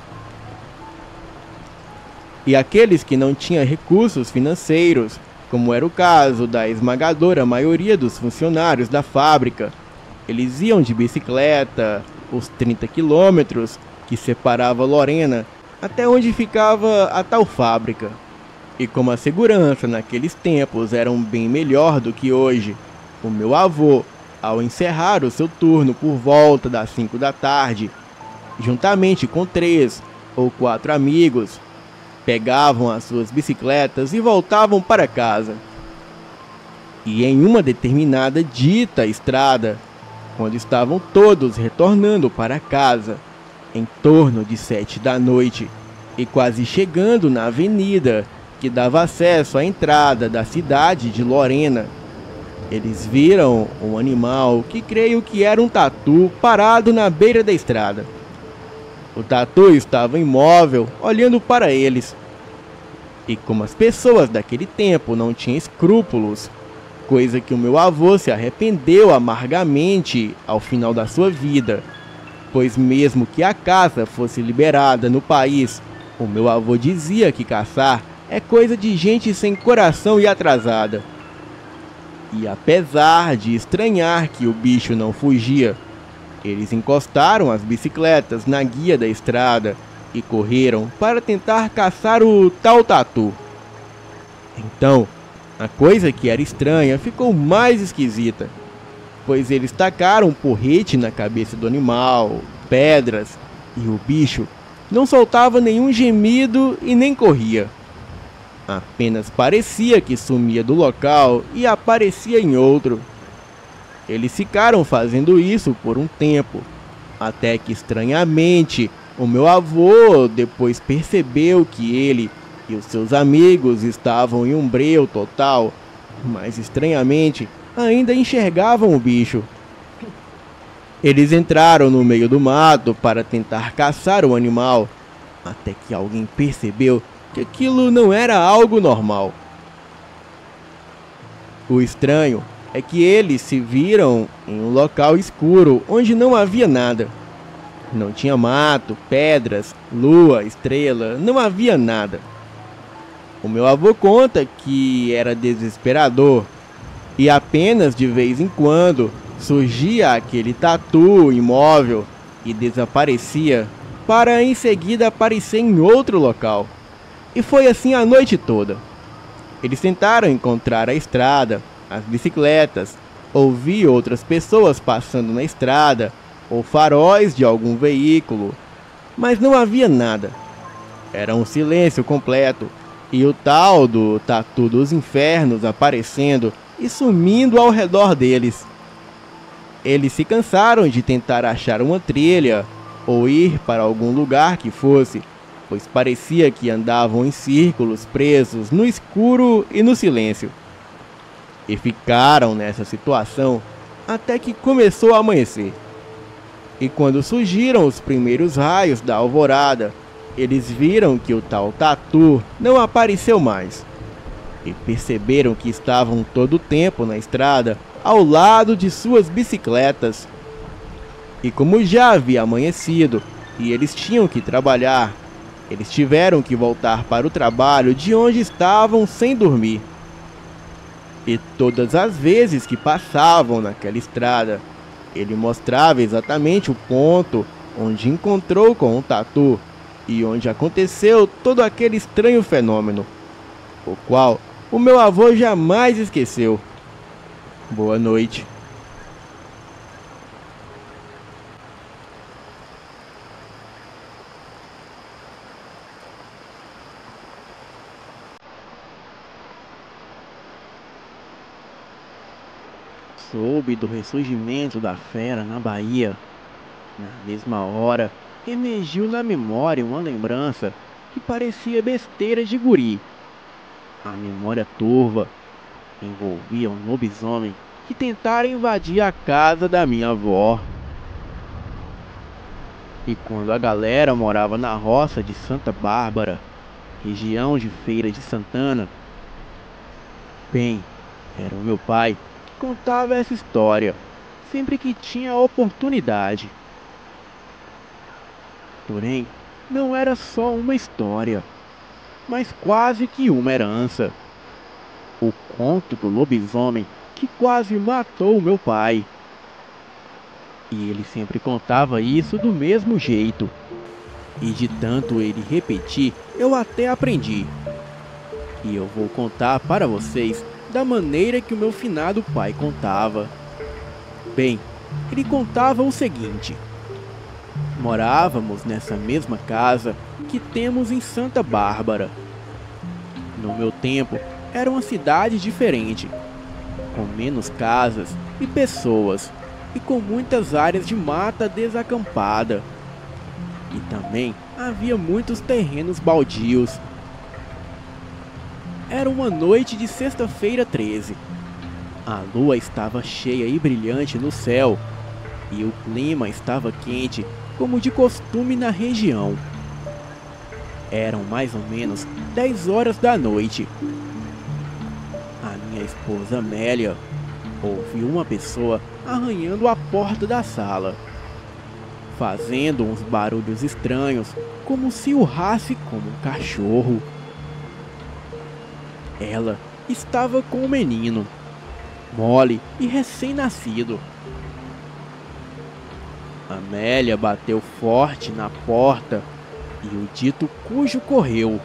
E aqueles que não tinham recursos financeiros, como era o caso da esmagadora maioria dos funcionários da fábrica, eles iam de bicicleta os 30 quilômetros que separava Lorena até onde ficava a tal fábrica. E como a segurança naqueles tempos era bem melhor do que hoje, o meu avô, ao encerrar o seu turno por volta das 5 da tarde, juntamente com 3 ou 4 amigos, pegavam as suas bicicletas e voltavam para casa. E em uma determinada dita estrada, quando estavam todos retornando para casa, em torno de 7 da noite, e quase chegando na avenida que dava acesso à entrada da cidade de Lorena, eles viram um animal que creio que era um tatu parado na beira da estrada. O tatu estava imóvel, olhando para eles. E como as pessoas daquele tempo não tinham escrúpulos, coisa que o meu avô se arrependeu amargamente ao final da sua vida, pois mesmo que a caça fosse liberada no país, o meu avô dizia que caçar é coisa de gente sem coração e atrasada. E apesar de estranhar que o bicho não fugia, eles encostaram as bicicletas na guia da estrada e correram para tentar caçar o tal tatu. Então, a coisa que era estranha ficou mais esquisita, pois eles tacaram um porrete na cabeça do animal, pedras, e o bicho não soltava nenhum gemido e nem corria. Apenas parecia que sumia do local e aparecia em outro. Eles ficaram fazendo isso por um tempo, até que estranhamente o meu avô depois percebeu que ele e os seus amigos estavam em um breu total, mas estranhamente ainda enxergavam o bicho. Eles entraram no meio do mato para tentar caçar o animal, até que alguém percebeu que aquilo não era algo normal. O estranho é que eles se viram em um local escuro onde não havia nada. Não tinha mato, pedras, lua, estrela, não havia nada. O meu avô conta que era desesperador e apenas de vez em quando surgia aquele tatu imóvel e desaparecia para em seguida aparecer em outro local. E foi assim a noite toda. Eles tentaram encontrar a estrada, as bicicletas, ouvir outras pessoas passando na estrada ou faróis de algum veículo, mas não havia nada. Era um silêncio completo e o tal do tatu dos infernos aparecendo e sumindo ao redor deles. Eles se cansaram de tentar achar uma trilha ou ir para algum lugar que fosse, pois parecia que andavam em círculos presos no escuro e no silêncio. E ficaram nessa situação até que começou a amanhecer. E quando surgiram os primeiros raios da alvorada, eles viram que o tal tatu não apareceu mais. E perceberam que estavam todo o tempo na estrada, ao lado de suas bicicletas. E como já havia amanhecido e eles tinham que trabalhar, eles tiveram que voltar para o trabalho de onde estavam sem dormir. E todas as vezes que passavam naquela estrada, ele mostrava exatamente o ponto onde encontrou com o tatu e onde aconteceu todo aquele estranho fenômeno, o qual o meu avô jamais esqueceu. Boa noite. Soube do ressurgimento da fera na Bahia. Na mesma hora, emergiu na memória uma lembrança que parecia besteira de guri. A memória turva envolvia um lobisomem que tentara invadir a casa da minha avó. E quando a galera morava na roça de Santa Bárbara, região de Feira de Santana, bem, era o meu pai que contava essa história sempre que tinha oportunidade. Porém, não era só uma história, mas quase que uma herança. O conto do lobisomem que quase matou meu pai. E ele sempre contava isso do mesmo jeito. E de tanto ele repetir, eu até aprendi. E eu vou contar para vocês da maneira que o meu finado pai contava. Bem, ele contava o seguinte: morávamos nessa mesma casa que temos em Santa Bárbara. No meu tempo, era uma cidade diferente, com menos casas e pessoas, e com muitas áreas de mata desacampada. E também havia muitos terrenos baldios. Era uma noite de sexta-feira 13. A lua estava cheia e brilhante no céu, e o clima estava quente, como de costume na região. Eram mais ou menos 10 horas da noite. A minha esposa Amélia ouviu uma pessoa arranhando a porta da sala, fazendo uns barulhos estranhos, como se urrasse como um cachorro. Ela estava com o menino, mole e recém-nascido. Amélia bateu forte na porta e o dito cujo correu.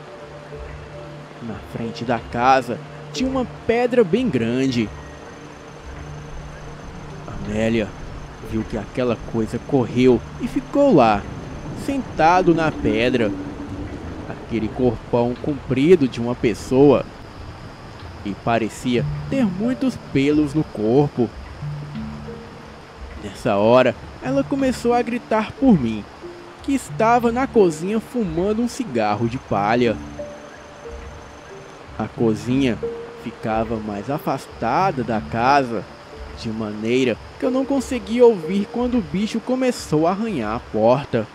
Na frente da casa tinha uma pedra bem grande. Amélia viu que aquela coisa correu e ficou lá, sentado na pedra, aquele corpão comprido de uma pessoa, e parecia ter muitos pelos no corpo. Nessa hora, ela começou a gritar por mim, que estava na cozinha fumando um cigarro de palha. A cozinha ficava mais afastada da casa, de maneira que eu não conseguia ouvir quando o bicho começou a arranhar a porta.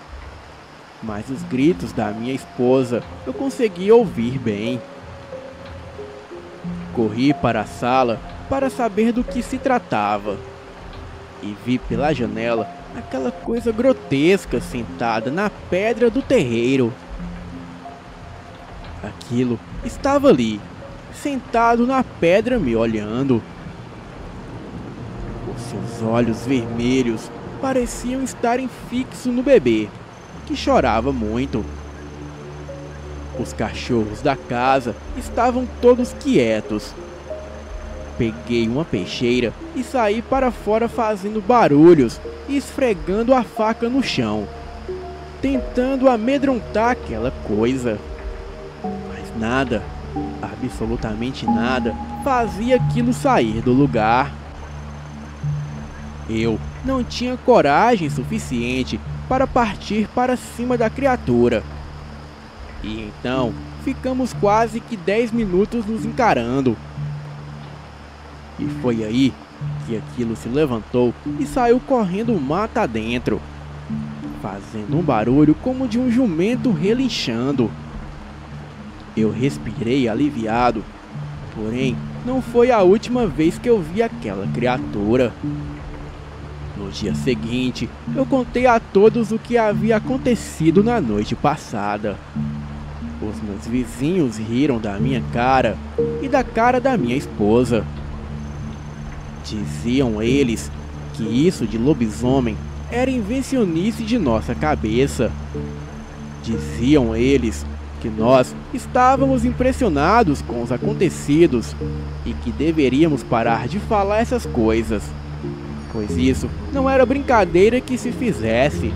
Mas os gritos da minha esposa eu conseguia ouvir bem. Corri para a sala para saber do que se tratava e vi pela janela aquela coisa grotesca sentada na pedra do terreiro. Aquilo estava ali, sentado na pedra me olhando. Os seus olhos vermelhos pareciam estarem fixos no bebê, que chorava muito. Os cachorros da casa estavam todos quietos. Peguei uma peixeira e saí para fora fazendo barulhos e esfregando a faca no chão, tentando amedrontar aquela coisa. Mas nada, absolutamente nada, fazia aquilo sair do lugar. Eu não tinha coragem suficiente para partir para cima da criatura. E então, ficamos quase que 10 minutos nos encarando. E foi aí que aquilo se levantou e saiu correndo mata adentro, fazendo um barulho como de um jumento relinchando. Eu respirei aliviado, porém não foi a última vez que eu vi aquela criatura. No dia seguinte, eu contei a todos o que havia acontecido na noite passada. Os meus vizinhos riram da minha cara e da cara da minha esposa. Diziam eles que isso de lobisomem era invencionice de nossa cabeça. Diziam eles que nós estávamos impressionados com os acontecidos e que deveríamos parar de falar essas coisas, pois isso não era brincadeira que se fizesse.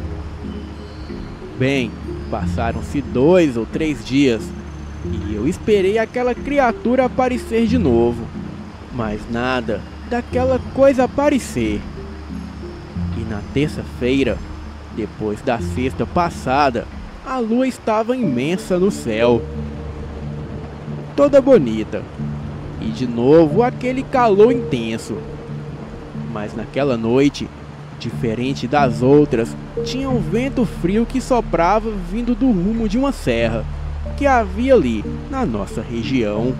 Bem, passaram-se 2 ou 3 dias e eu esperei aquela criatura aparecer de novo, mas nada daquela coisa aparecer. E na terça-feira, depois da sexta passada, a lua estava imensa no céu, toda bonita, e de novo aquele calor intenso. Mas naquela noite, diferente das outras, tinha um vento frio que soprava vindo do rumo de uma serra que havia ali na nossa região.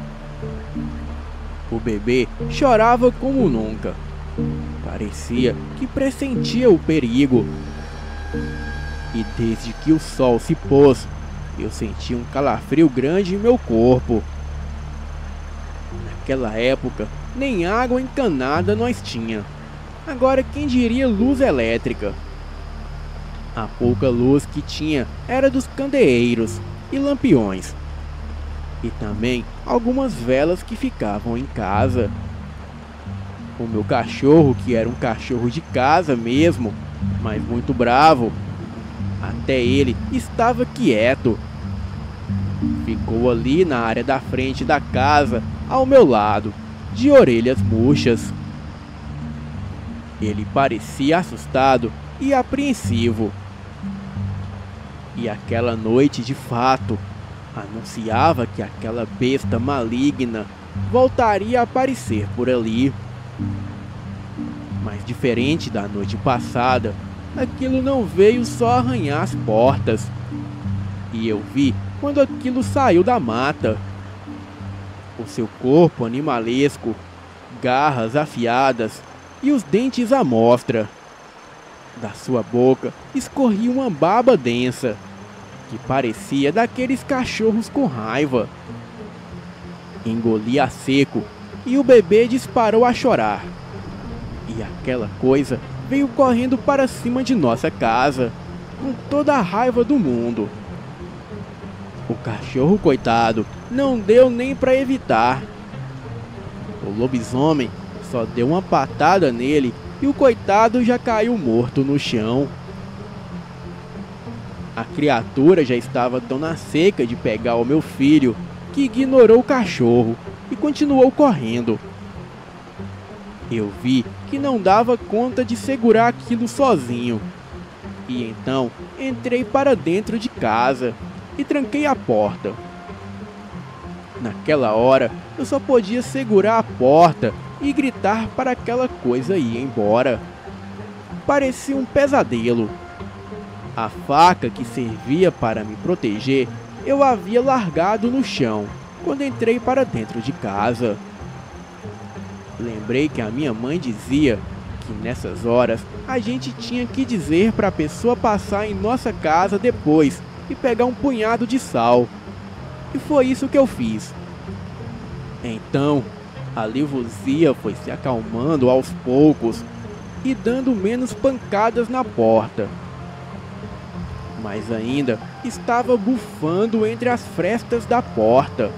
O bebê chorava como nunca. Parecia que pressentia o perigo. E desde que o sol se pôs, eu senti um calafrio grande em meu corpo. Naquela época, nem água encanada nós tinha. Agora quem diria luz elétrica? A pouca luz que tinha era dos candeeiros e lampiões. E também algumas velas que ficavam em casa. O meu cachorro, que era um cachorro de casa mesmo, mas muito bravo, até ele estava quieto. Ficou ali na área da frente da casa, ao meu lado, de orelhas murchas. Ele parecia assustado e apreensivo. E aquela noite, de fato, anunciava que aquela besta maligna voltaria a aparecer por ali. Mas diferente da noite passada, aquilo não veio só arranhar as portas. E eu vi quando aquilo saiu da mata. O seu corpo animalesco, garras afiadas e os dentes à mostra. Da sua boca escorria uma baba densa, que parecia daqueles cachorros com raiva. Engoli a seco e o bebê disparou a chorar. E aquela coisa veio correndo para cima de nossa casa, com toda a raiva do mundo. O cachorro, coitado, não deu nem para evitar. O lobisomem só deu uma patada nele e o coitado já caiu morto no chão. A criatura já estava tão na seca de pegar o meu filho que ignorou o cachorro e continuou correndo. Eu vi que não dava conta de segurar aquilo sozinho. E então entrei para dentro de casa e tranquei a porta. Naquela hora eu só podia segurar a porta e gritar para aquela coisa ir embora. Parecia um pesadelo. A faca que servia para me proteger eu havia largado no chão quando entrei para dentro de casa. Lembrei que a minha mãe dizia que nessas horas a gente tinha que dizer para a pessoa passar em nossa casa depois e pegar um punhado de sal. E foi isso que eu fiz. Então, a Lívuzia foi se acalmando aos poucos e dando menos pancadas na porta. Mas ainda estava bufando entre as frestas da porta.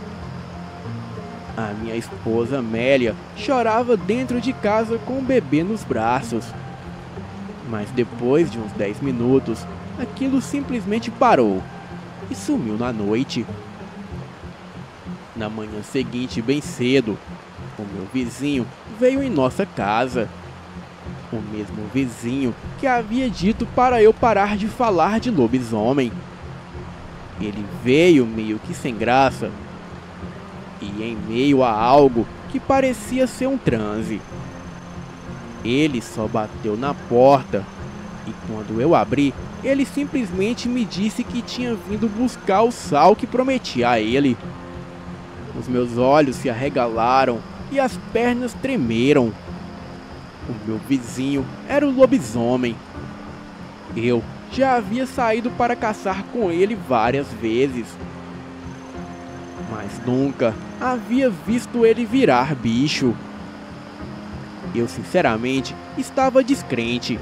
A minha esposa Amélia chorava dentro de casa com o bebê nos braços. Mas depois de uns 10 minutos, aquilo simplesmente parou e sumiu na noite. Na manhã seguinte, bem cedo, o meu vizinho veio em nossa casa. O mesmo vizinho que havia dito para eu parar de falar de lobisomem. Ele veio meio que sem graça e em meio a algo que parecia ser um transe. Ele só bateu na porta e quando eu abri, ele simplesmente me disse que tinha vindo buscar o sal que prometi a ele. Os meus olhos se arregalaram e as pernas tremeram. O meu vizinho era o lobisomem. Eu já havia saído para caçar com ele várias vezes, mas nunca havia visto ele virar bicho. Eu sinceramente estava descrente.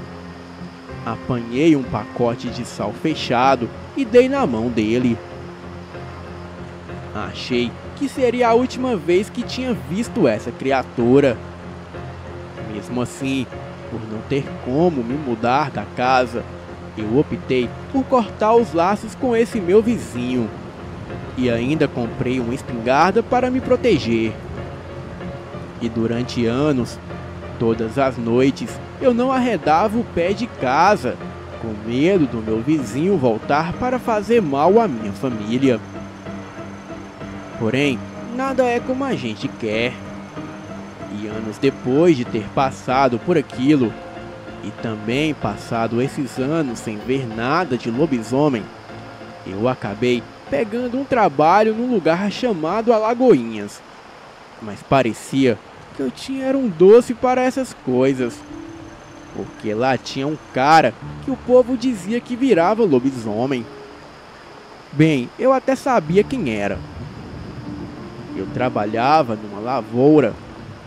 Apanhei um pacote de sal fechado e dei na mão dele. Achei que seria a última vez que tinha visto essa criatura. Mesmo assim, por não ter como me mudar da casa, eu optei por cortar os laços com esse meu vizinho. E ainda comprei uma espingarda para me proteger. E durante anos, todas as noites, eu não arredava o pé de casa, com medo do meu vizinho voltar para fazer mal à minha família. Porém, nada é como a gente quer. E anos depois de ter passado por aquilo, e também passado esses anos sem ver nada de lobisomem, eu acabei pegando um trabalho num lugar chamado Alagoinhas. Mas parecia que eu tinha era um doce para essas coisas, porque lá tinha um cara que o povo dizia que virava lobisomem. Bem, eu até sabia quem era. Eu trabalhava numa lavoura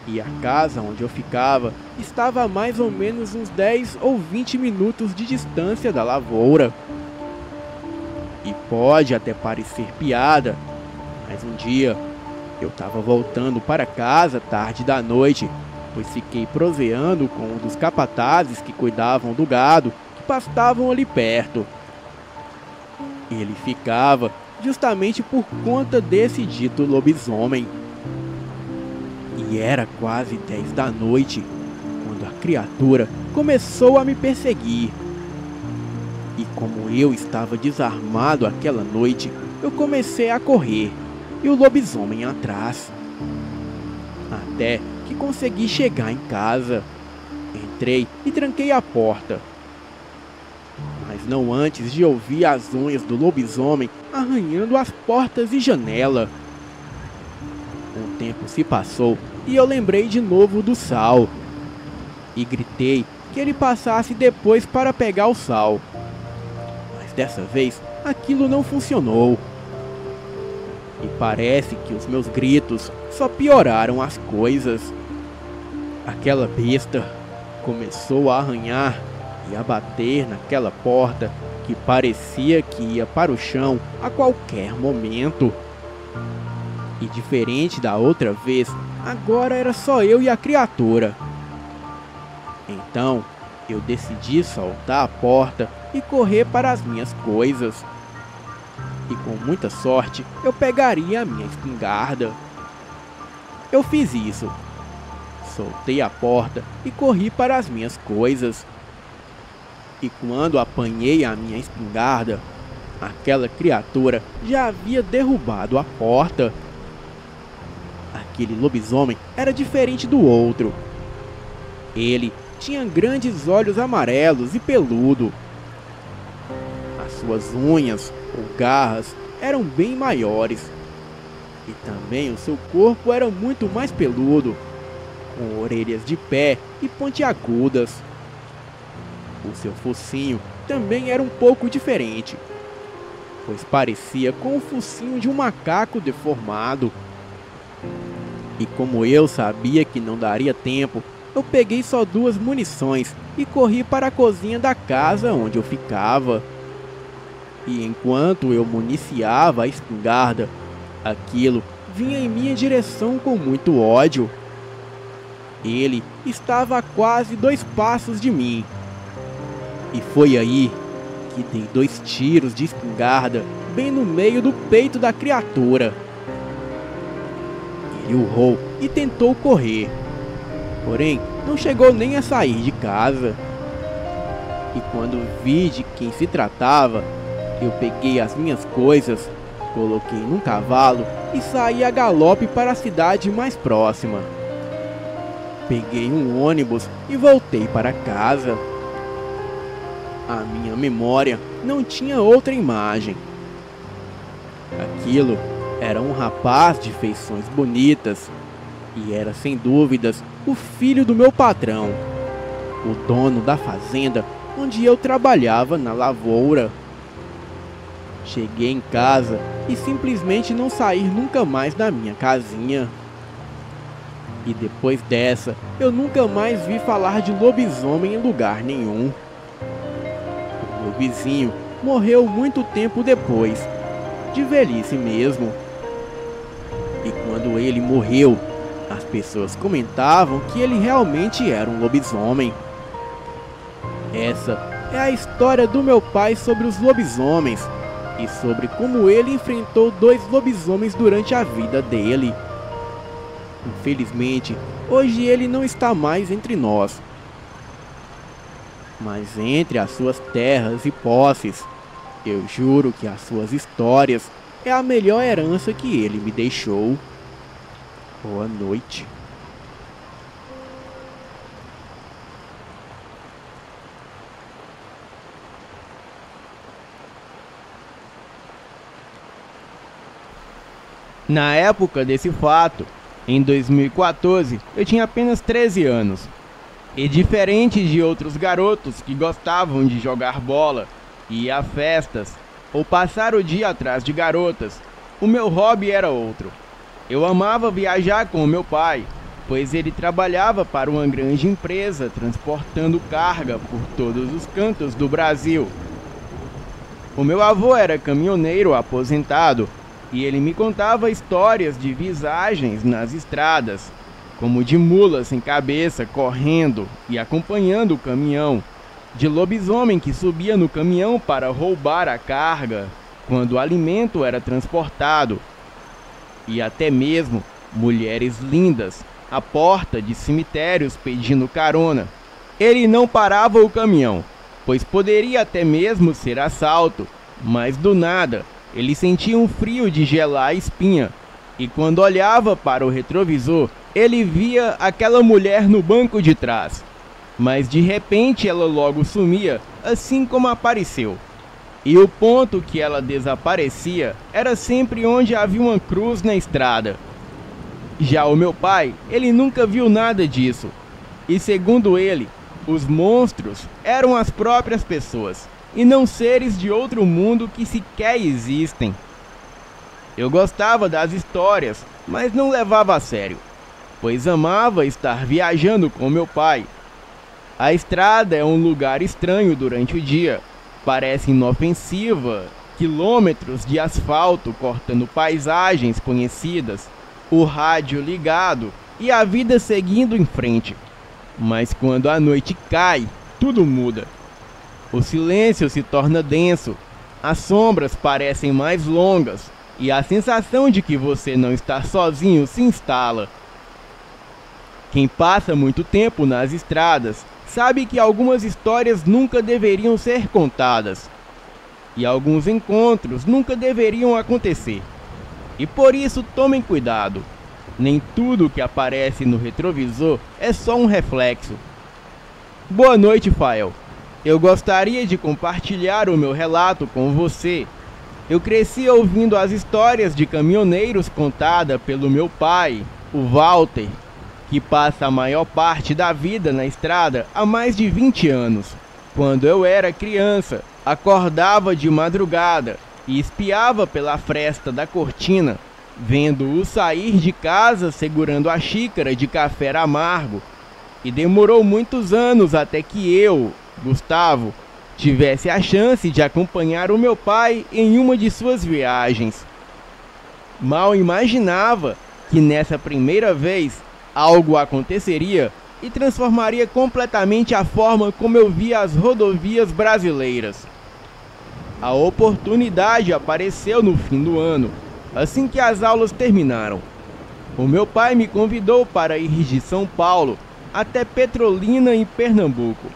e a casa onde eu ficava estava a mais ou menos uns 10 ou 20 minutos de distância da lavoura. E pode até parecer piada, mas um dia eu estava voltando para casa tarde da noite, pois fiquei proseando com um dos capatazes que cuidavam do gado que pastavam ali perto. Ele ficava justamente por conta desse dito lobisomem. E era quase 10 da noite, quando a criatura começou a me perseguir. E como eu estava desarmado aquela noite, eu comecei a correr, e o lobisomem atrás. Até que consegui chegar em casa. Entrei e tranquei a porta. Mas não antes de ouvir as unhas do lobisomem arranhando as portas e janela. Um tempo se passou e eu lembrei de novo do sal. E gritei que ele passasse depois para pegar o sal. Mas dessa vez aquilo não funcionou. E parece que os meus gritos só pioraram as coisas. Aquela besta começou a arranhar e a bater naquela porta que parecia que ia para o chão a qualquer momento. E diferente da outra vez, agora era só eu e a criatura. Então, eu decidi soltar a porta e correr para as minhas coisas. E com muita sorte, eu pegaria a minha espingarda. Eu fiz isso. Soltei a porta e corri para as minhas coisas. E quando apanhei a minha espingarda, aquela criatura já havia derrubado a porta. Aquele lobisomem era diferente do outro. Ele tinha grandes olhos amarelos e peludo. As suas unhas ou garras eram bem maiores. E também o seu corpo era muito mais peludo, com orelhas de pé e pontiagudas. O seu focinho também era um pouco diferente, pois parecia com o focinho de um macaco deformado. E como eu sabia que não daria tempo, eu peguei só 2 munições e corri para a cozinha da casa onde eu ficava. E enquanto eu municiava a espingarda, aquilo vinha em minha direção com muito ódio. Ele estava a quase 2 passos de mim. E foi aí que dei 2 tiros de espingarda bem no meio do peito da criatura. Ele urrou e tentou correr, porém não chegou nem a sair de casa. E quando vi de quem se tratava, eu peguei as minhas coisas, coloquei num cavalo e saí a galope para a cidade mais próxima. Peguei um ônibus e voltei para casa. A minha memória não tinha outra imagem. Aquilo era um rapaz de feições bonitas e era sem dúvidas o filho do meu patrão, o dono da fazenda onde eu trabalhava na lavoura. Cheguei em casa e simplesmente não saí nunca mais da minha casinha. E depois dessa, eu nunca mais vi falar de lobisomem em lugar nenhum. O meu vizinho morreu muito tempo depois, de velhice mesmo. E quando ele morreu, as pessoas comentavam que ele realmente era um lobisomem. Essa é a história do meu pai sobre os lobisomens e sobre como ele enfrentou 2 lobisomens durante a vida dele. Infelizmente, hoje ele não está mais entre nós. Mas entre as suas terras e posses, eu juro que as suas histórias é a melhor herança que ele me deixou. Boa noite. Na época desse fato, em 2014, eu tinha apenas 13 anos. E diferente de outros garotos que gostavam de jogar bola, ir a festas ou passar o dia atrás de garotas, o meu hobby era outro. Eu amava viajar com o meu pai, pois ele trabalhava para uma grande empresa transportando carga por todos os cantos do Brasil. O meu avô era caminhoneiro aposentado e ele me contava histórias de visagens nas estradas, como de mula sem cabeça correndo e acompanhando o caminhão, de lobisomem que subia no caminhão para roubar a carga quando o alimento era transportado, e até mesmo mulheres lindas à porta de cemitérios pedindo carona. Ele não parava o caminhão, pois poderia até mesmo ser assalto, mas do nada ele sentia um frio de gelar a espinha, e quando olhava para o retrovisor, ele via aquela mulher no banco de trás. Mas de repente ela logo sumia, assim como apareceu. E o ponto que ela desaparecia era sempre onde havia uma cruz na estrada. Já o meu pai, ele nunca viu nada disso. E segundo ele, os monstros eram as próprias pessoas, e não seres de outro mundo que sequer existem. Eu gostava das histórias, mas não levava a sério, pois amava estar viajando com meu pai. A estrada é um lugar estranho durante o dia, parece inofensiva, quilômetros de asfalto cortando paisagens conhecidas, o rádio ligado e a vida seguindo em frente. Mas quando a noite cai, tudo muda. O silêncio se torna denso, as sombras parecem mais longas e a sensação de que você não está sozinho se instala. Quem passa muito tempo nas estradas sabe que algumas histórias nunca deveriam ser contadas e alguns encontros nunca deveriam acontecer. E por isso tomem cuidado. Nem tudo que aparece no retrovisor é só um reflexo. Boa noite, Fael. Eu gostaria de compartilhar o meu relato com você. Eu cresci ouvindo as histórias de caminhoneiros contadas pelo meu pai, o Walter, que passa a maior parte da vida na estrada há mais de 20 anos. Quando eu era criança, acordava de madrugada e espiava pela fresta da cortina, vendo-o sair de casa segurando a xícara de café amargo. E demorou muitos anos até que eu, Gustavo, tivesse a chance de acompanhar o meu pai em uma de suas viagens. Mal imaginava que nessa primeira vez algo aconteceria e transformaria completamente a forma como eu via as rodovias brasileiras. A oportunidade apareceu no fim do ano, assim que as aulas terminaram. O meu pai me convidou para ir de São Paulo até Petrolina, em Pernambuco.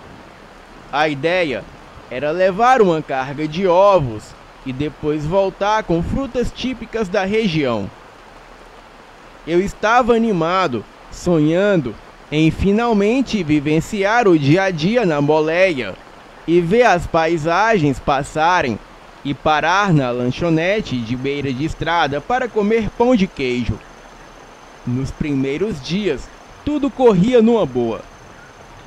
A ideia era levar uma carga de ovos e depois voltar com frutas típicas da região. Eu estava animado, sonhando em finalmente vivenciar o dia a dia na boleia e ver as paisagens passarem e parar na lanchonete de beira de estrada para comer pão de queijo. Nos primeiros dias, tudo corria numa boa.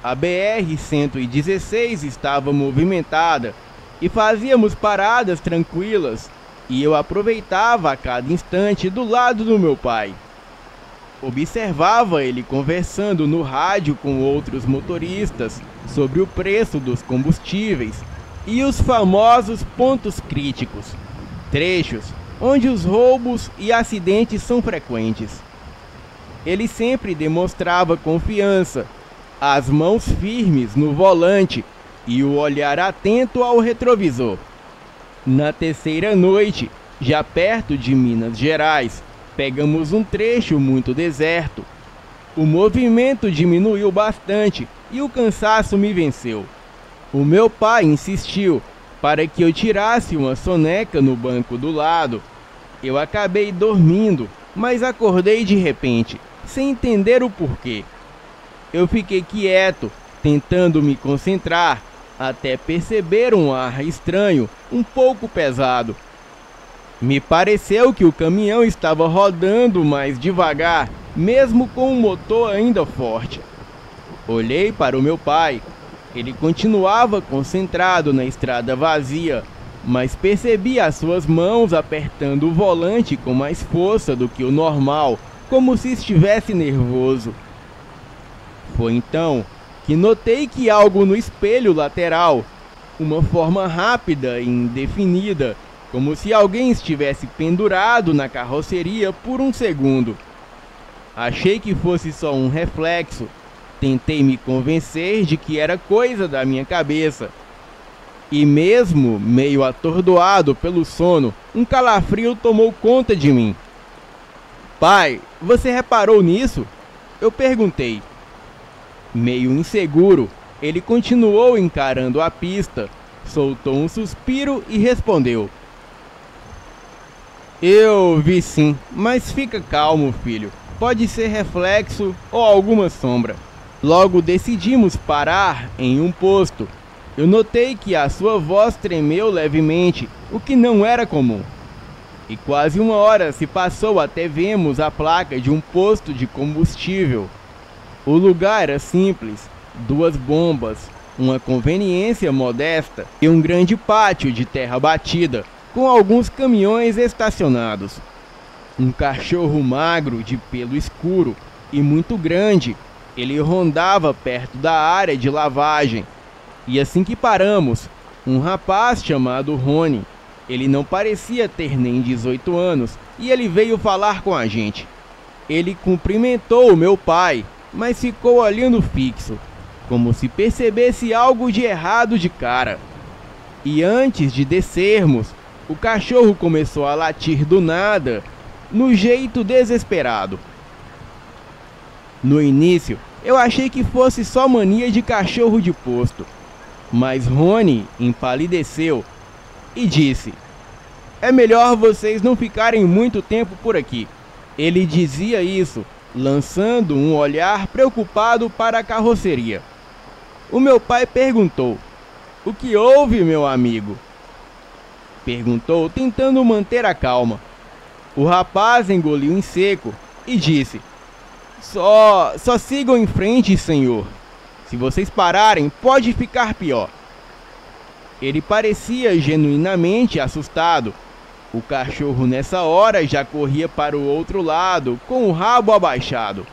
A BR-116 estava movimentada e fazíamos paradas tranquilas, e eu aproveitava a cada instante do lado do meu pai. Observava ele conversando no rádio com outros motoristas sobre o preço dos combustíveis e os famosos pontos críticos, trechos onde os roubos e acidentes são frequentes. Ele sempre demonstrava confiança, as mãos firmes no volante e o olhar atento ao retrovisor. Na terceira noite, já perto de Minas Gerais, pegamos um trecho muito deserto. O movimento diminuiu bastante e o cansaço me venceu. O meu pai insistiu para que eu tirasse uma soneca no banco do lado. Eu acabei dormindo, mas acordei de repente, sem entender o porquê. Eu fiquei quieto, tentando me concentrar, até perceber um ar estranho, um pouco pesado. Me pareceu que o caminhão estava rodando mais devagar, mesmo com o motor ainda forte. Olhei para o meu pai. Ele continuava concentrado na estrada vazia, mas percebi as suas mãos apertando o volante com mais força do que o normal, como se estivesse nervoso. Foi então que notei que algo no espelho lateral, uma forma rápida e indefinida, como se alguém estivesse pendurado na carroceria por um segundo. Achei que fosse só um reflexo. Tentei me convencer de que era coisa da minha cabeça. E mesmo meio atordoado pelo sono, um calafrio tomou conta de mim. Pai, você reparou nisso? Eu perguntei. Meio inseguro, ele continuou encarando a pista, soltou um suspiro e respondeu. Eu vi sim, mas fica calmo, filho. Pode ser reflexo ou alguma sombra. Logo decidimos parar em um posto. Eu notei que a sua voz tremeu levemente, o que não era comum. E quase uma hora se passou até vemos a placa de um posto de combustível. O lugar era simples, 2 bombas, uma conveniência modesta e um grande pátio de terra batida, com alguns caminhões estacionados. Um cachorro magro de pelo escuro e muito grande, ele rondava perto da área de lavagem. E assim que paramos, um rapaz chamado Rony, ele não parecia ter nem 18 anos, e ele veio falar com a gente. Ele cumprimentou o meu pai, mas ficou olhando fixo, como se percebesse algo de errado de cara. E antes de descermos, o cachorro começou a latir do nada, no jeito desesperado. No início, eu achei que fosse só mania de cachorro de posto, mas Rony empalideceu e disse: "É melhor vocês não ficarem muito tempo por aqui." Ele dizia isso, lançando um olhar preocupado para a carroceria. O meu pai perguntou: "O que houve, meu amigo?" Perguntou, tentando manter a calma. O rapaz engoliu em seco e disse: Só sigam em frente, senhor. Se vocês pararem, pode ficar pior." Ele parecia genuinamente assustado. O cachorro nessa hora já corria para o outro lado, com o rabo abaixado.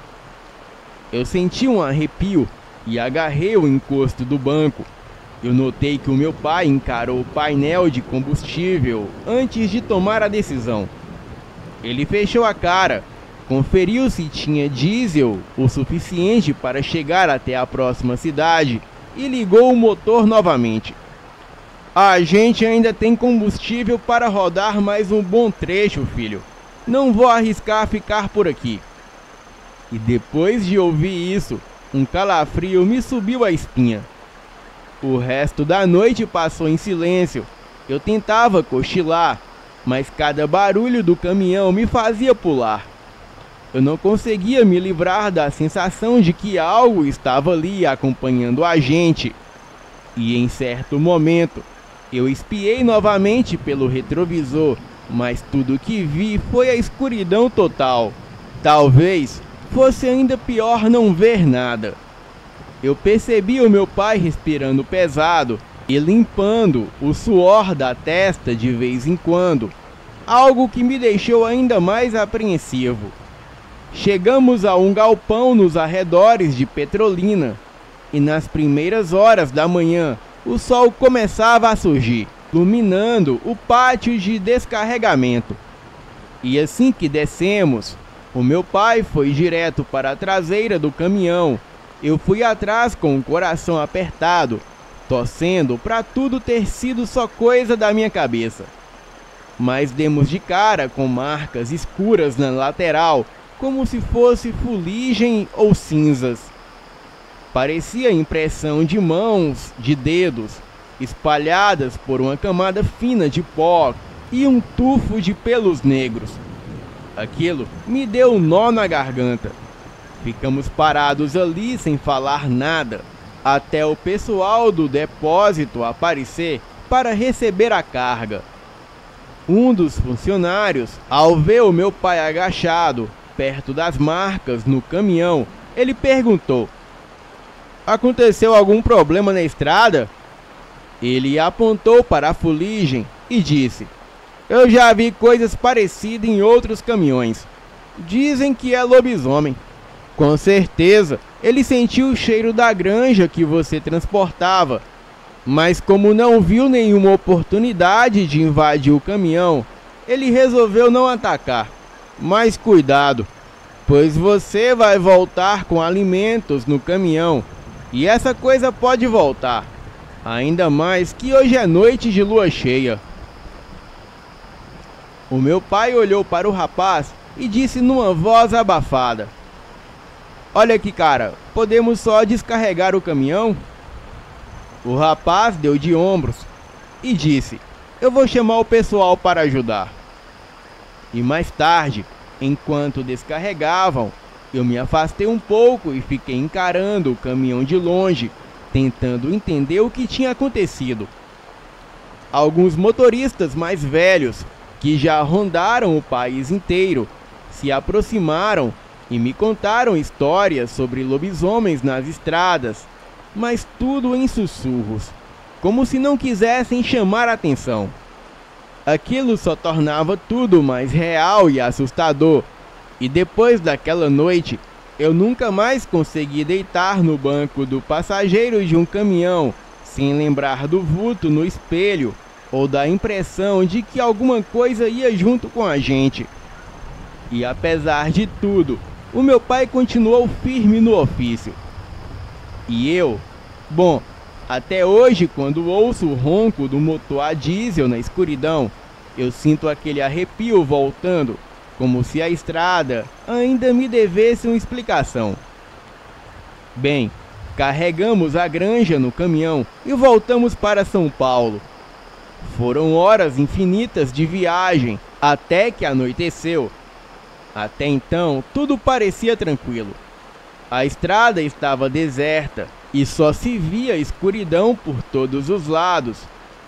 Eu senti um arrepio e agarrei o encosto do banco. Eu notei que o meu pai encarou o painel de combustível antes de tomar a decisão. Ele fechou a cara, conferiu se tinha diesel o suficiente para chegar até a próxima cidade e ligou o motor novamente. "A gente ainda tem combustível para rodar mais um bom trecho, filho. Não vou arriscar ficar por aqui." E depois de ouvir isso, um calafrio me subiu a espinha. O resto da noite passou em silêncio. Eu tentava cochilar, mas cada barulho do caminhão me fazia pular. Eu não conseguia me livrar da sensação de que algo estava ali acompanhando a gente. E em certo momento, eu espiei novamente pelo retrovisor, mas tudo que vi foi a escuridão total. Talvez fosse ainda pior não ver nada. Eu percebi o meu pai respirando pesado e limpando o suor da testa de vez em quando, algo que me deixou ainda mais apreensivo. Chegamos a um galpão nos arredores de Petrolina, e nas primeiras horas da manhã o sol começava a surgir, iluminando o pátio de descarregamento. E assim que descemos, o meu pai foi direto para a traseira do caminhão. Eu fui atrás com o coração apertado, torcendo para tudo ter sido só coisa da minha cabeça. Mas demos de cara com marcas escuras na lateral, como se fosse fuligem ou cinzas. Parecia impressão de mãos, de dedos, espalhadas por uma camada fina de pó e um tufo de pelos negros. Aquilo me deu um nó na garganta. Ficamos parados ali sem falar nada, até o pessoal do depósito aparecer para receber a carga. Um dos funcionários, ao ver o meu pai agachado, perto das marcas no caminhão, ele perguntou: "Aconteceu algum problema na estrada?" Ele apontou para a fuligem e disse: "Eu já vi coisas parecidas em outros caminhões. Dizem que é lobisomem." "Com certeza, ele sentiu o cheiro da granja que você transportava, mas como não viu nenhuma oportunidade de invadir o caminhão, ele resolveu não atacar. Mas cuidado, pois você vai voltar com alimentos no caminhão, e essa coisa pode voltar, ainda mais que hoje é noite de lua cheia." O meu pai olhou para o rapaz e disse numa voz abafada: "Olha aqui, cara, podemos só descarregar o caminhão?" O rapaz deu de ombros e disse: "Eu vou chamar o pessoal para ajudar." E mais tarde, enquanto descarregavam, eu me afastei um pouco e fiquei encarando o caminhão de longe, tentando entender o que tinha acontecido. Alguns motoristas mais velhos, que já rondaram o país inteiro, se aproximaram e me contaram histórias sobre lobisomens nas estradas, mas tudo em sussurros, como se não quisessem chamar atenção. Aquilo só tornava tudo mais real e assustador, e depois daquela noite, eu nunca mais consegui deitar no banco do passageiro de um caminhão sem lembrar do vulto no espelho ou da impressão de que alguma coisa ia junto com a gente. E apesar de tudo, o meu pai continuou firme no ofício. E eu, bom, Até hoje, quando ouço o ronco do motor a diesel na escuridão, eu sinto aquele arrepio voltando, como se a estrada ainda me devesse uma explicação. Bem, carregamos a granja no caminhão e voltamos para São Paulo. Foram horas infinitas de viagem até que anoiteceu. Até então, tudo parecia tranquilo. A estrada estava deserta e só se via escuridão por todos os lados.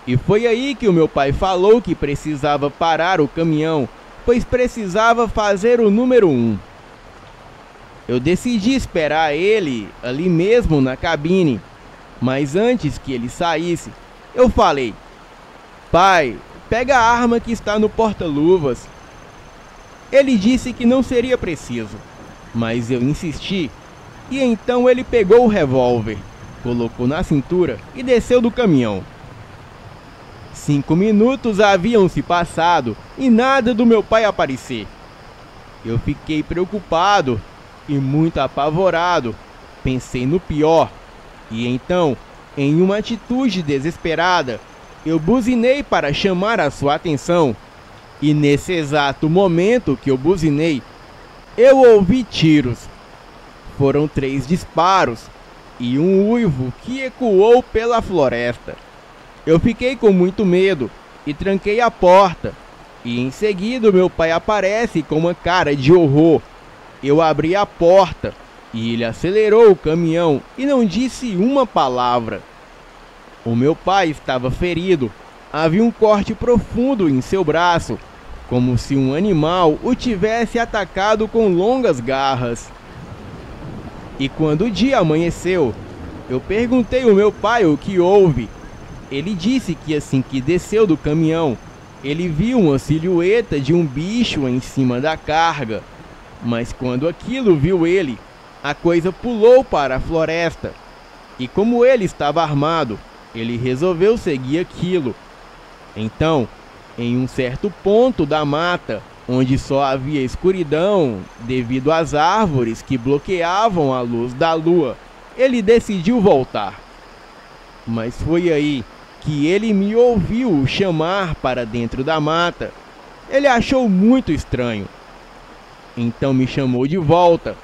E foi aí que o meu pai falou que precisava parar o caminhão, pois precisava fazer o número 1. Eu decidi esperar ele ali mesmo na cabine, mas antes que ele saísse, eu falei: "Pai, pega a arma que está no porta-luvas." Ele disse que não seria preciso, mas eu insisti, e então ele pegou o revólver, colocou na cintura e desceu do caminhão. 5 minutos haviam se passado e nada do meu pai aparecer. Eu fiquei preocupado e muito apavorado. Pensei no pior, e então, em uma atitude desesperada, eu buzinei para chamar a sua atenção. E nesse exato momento que eu buzinei, eu ouvi tiros. Foram 3 disparos e um uivo que ecoou pela floresta. Eu fiquei com muito medo e tranquei a porta. E em seguida meu pai aparece com uma cara de horror. Eu abri a porta e ele acelerou o caminhão e não disse uma palavra. O meu pai estava ferido. Havia um corte profundo em seu braço, como se um animal o tivesse atacado com longas garras. E quando o dia amanheceu, eu perguntei ao meu pai o que houve. Ele disse que assim que desceu do caminhão, ele viu uma silhueta de um bicho em cima da carga. Mas quando aquilo viu ele, a coisa pulou para a floresta. E como ele estava armado, ele resolveu seguir aquilo. Então, em um certo ponto da mata, onde só havia escuridão devido às árvores que bloqueavam a luz da lua, ele decidiu voltar. Mas foi aí que ele me ouviu chamar para dentro da mata. Ele achou muito estranho. Então me chamou de volta,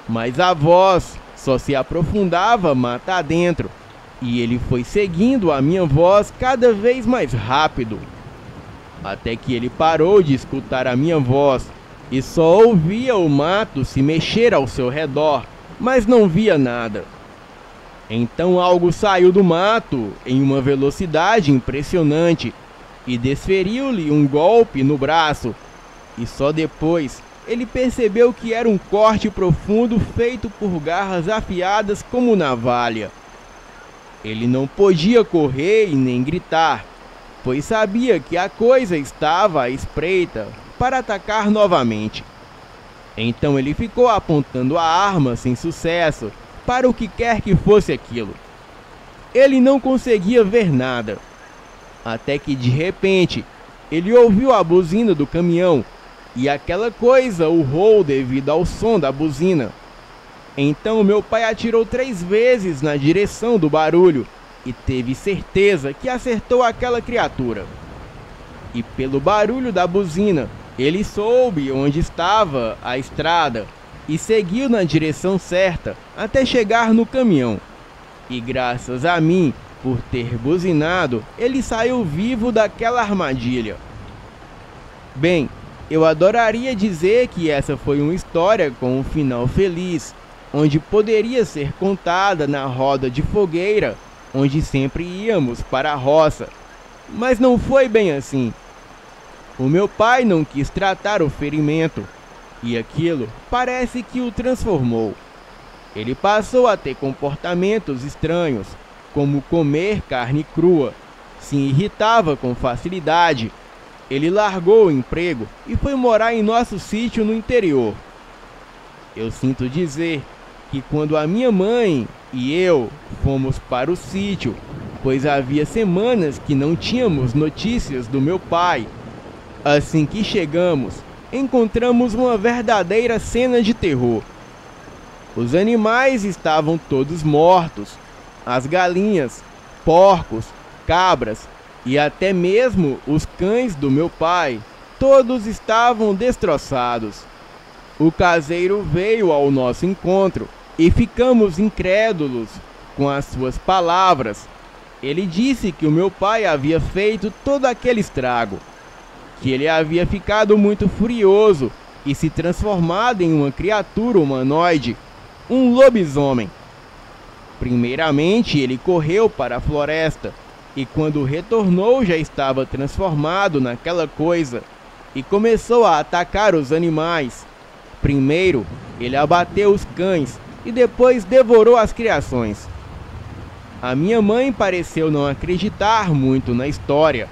mas a voz só se aprofundava mata adentro, e ele foi seguindo a minha voz cada vez mais rápido, até que ele parou de escutar a minha voz e só ouvia o mato se mexer ao seu redor, mas não via nada. Então algo saiu do mato em uma velocidade impressionante e desferiu-lhe um golpe no braço, e só depois ele percebeu que era um corte profundo feito por garras afiadas como navalha. Ele não podia correr e nem gritar, pois sabia que a coisa estava à espreita para atacar novamente. Então ele ficou apontando a arma sem sucesso para o que quer que fosse aquilo. Ele não conseguia ver nada, até que de repente ele ouviu a buzina do caminhão e aquela coisa urrou devido ao som da buzina. Então meu pai atirou 3 vezes na direção do barulho e teve certeza que acertou aquela criatura. E pelo barulho da buzina, ele soube onde estava a estrada e seguiu na direção certa até chegar no caminhão. E graças a mim, por ter buzinado, ele saiu vivo daquela armadilha. Bem, eu adoraria dizer que essa foi uma história com um final feliz, onde poderia ser contada na roda de fogueira, onde sempre íamos para a roça. Mas não foi bem assim. O meu pai não quis tratar o ferimento, e aquilo parece que o transformou. Ele passou a ter comportamentos estranhos, como comer carne crua, se irritava com facilidade. Ele largou o emprego e foi morar em nosso sítio no interior. Eu sinto dizer que quando a minha mãe e eu fomos para o sítio, pois havia semanas que não tínhamos notícias do meu pai, assim que chegamos, encontramos uma verdadeira cena de terror. Os animais estavam todos mortos, as galinhas, porcos, cabras e até mesmo os cães do meu pai, todos estavam destroçados. O caseiro veio ao nosso encontro e ficamos incrédulos com as suas palavras. Ele disse que o meu pai havia feito todo aquele estrago, que ele havia ficado muito furioso e se transformado em uma criatura humanoide, um lobisomem. Primeiramente, ele correu para a floresta e quando retornou já estava transformado naquela coisa e começou a atacar os animais. Primeiro, ele abateu os cães e depois devorou as criações. A minha mãe pareceu não acreditar muito na história.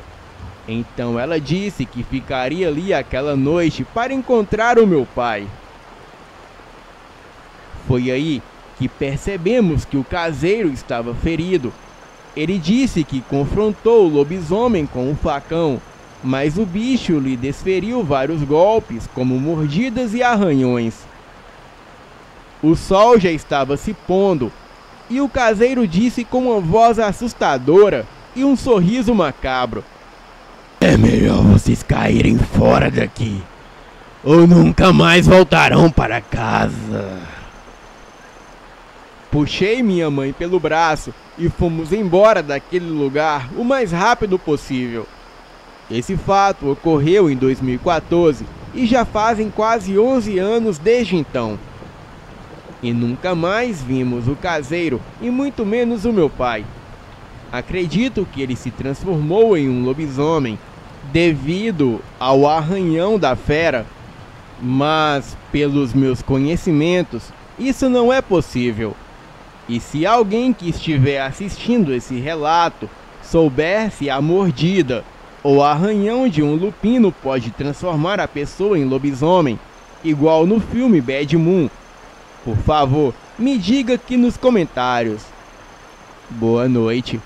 Então ela disse que ficaria ali aquela noite para encontrar o meu pai. Foi aí que percebemos que o caseiro estava ferido. Ele disse que confrontou o lobisomem com um facão, mas o bicho lhe desferiu vários golpes, como mordidas e arranhões. O sol já estava se pondo, e o caseiro disse com uma voz assustadora e um sorriso macabro: "É melhor vocês caírem fora daqui, ou nunca mais voltarão para casa." Puxei minha mãe pelo braço e fomos embora daquele lugar o mais rápido possível. Esse fato ocorreu em 2014 e já fazem quase 11 anos desde então. E nunca mais vimos o caseiro e muito menos o meu pai. Acredito que ele se transformou em um lobisomem devido ao arranhão da fera, mas pelos meus conhecimentos isso não é possível. E se alguém que estiver assistindo esse relato souber se a mordida ou arranhão de um lupino pode transformar a pessoa em lobisomem, igual no filme Bad Moon, por favor, me diga aqui nos comentários. Boa noite.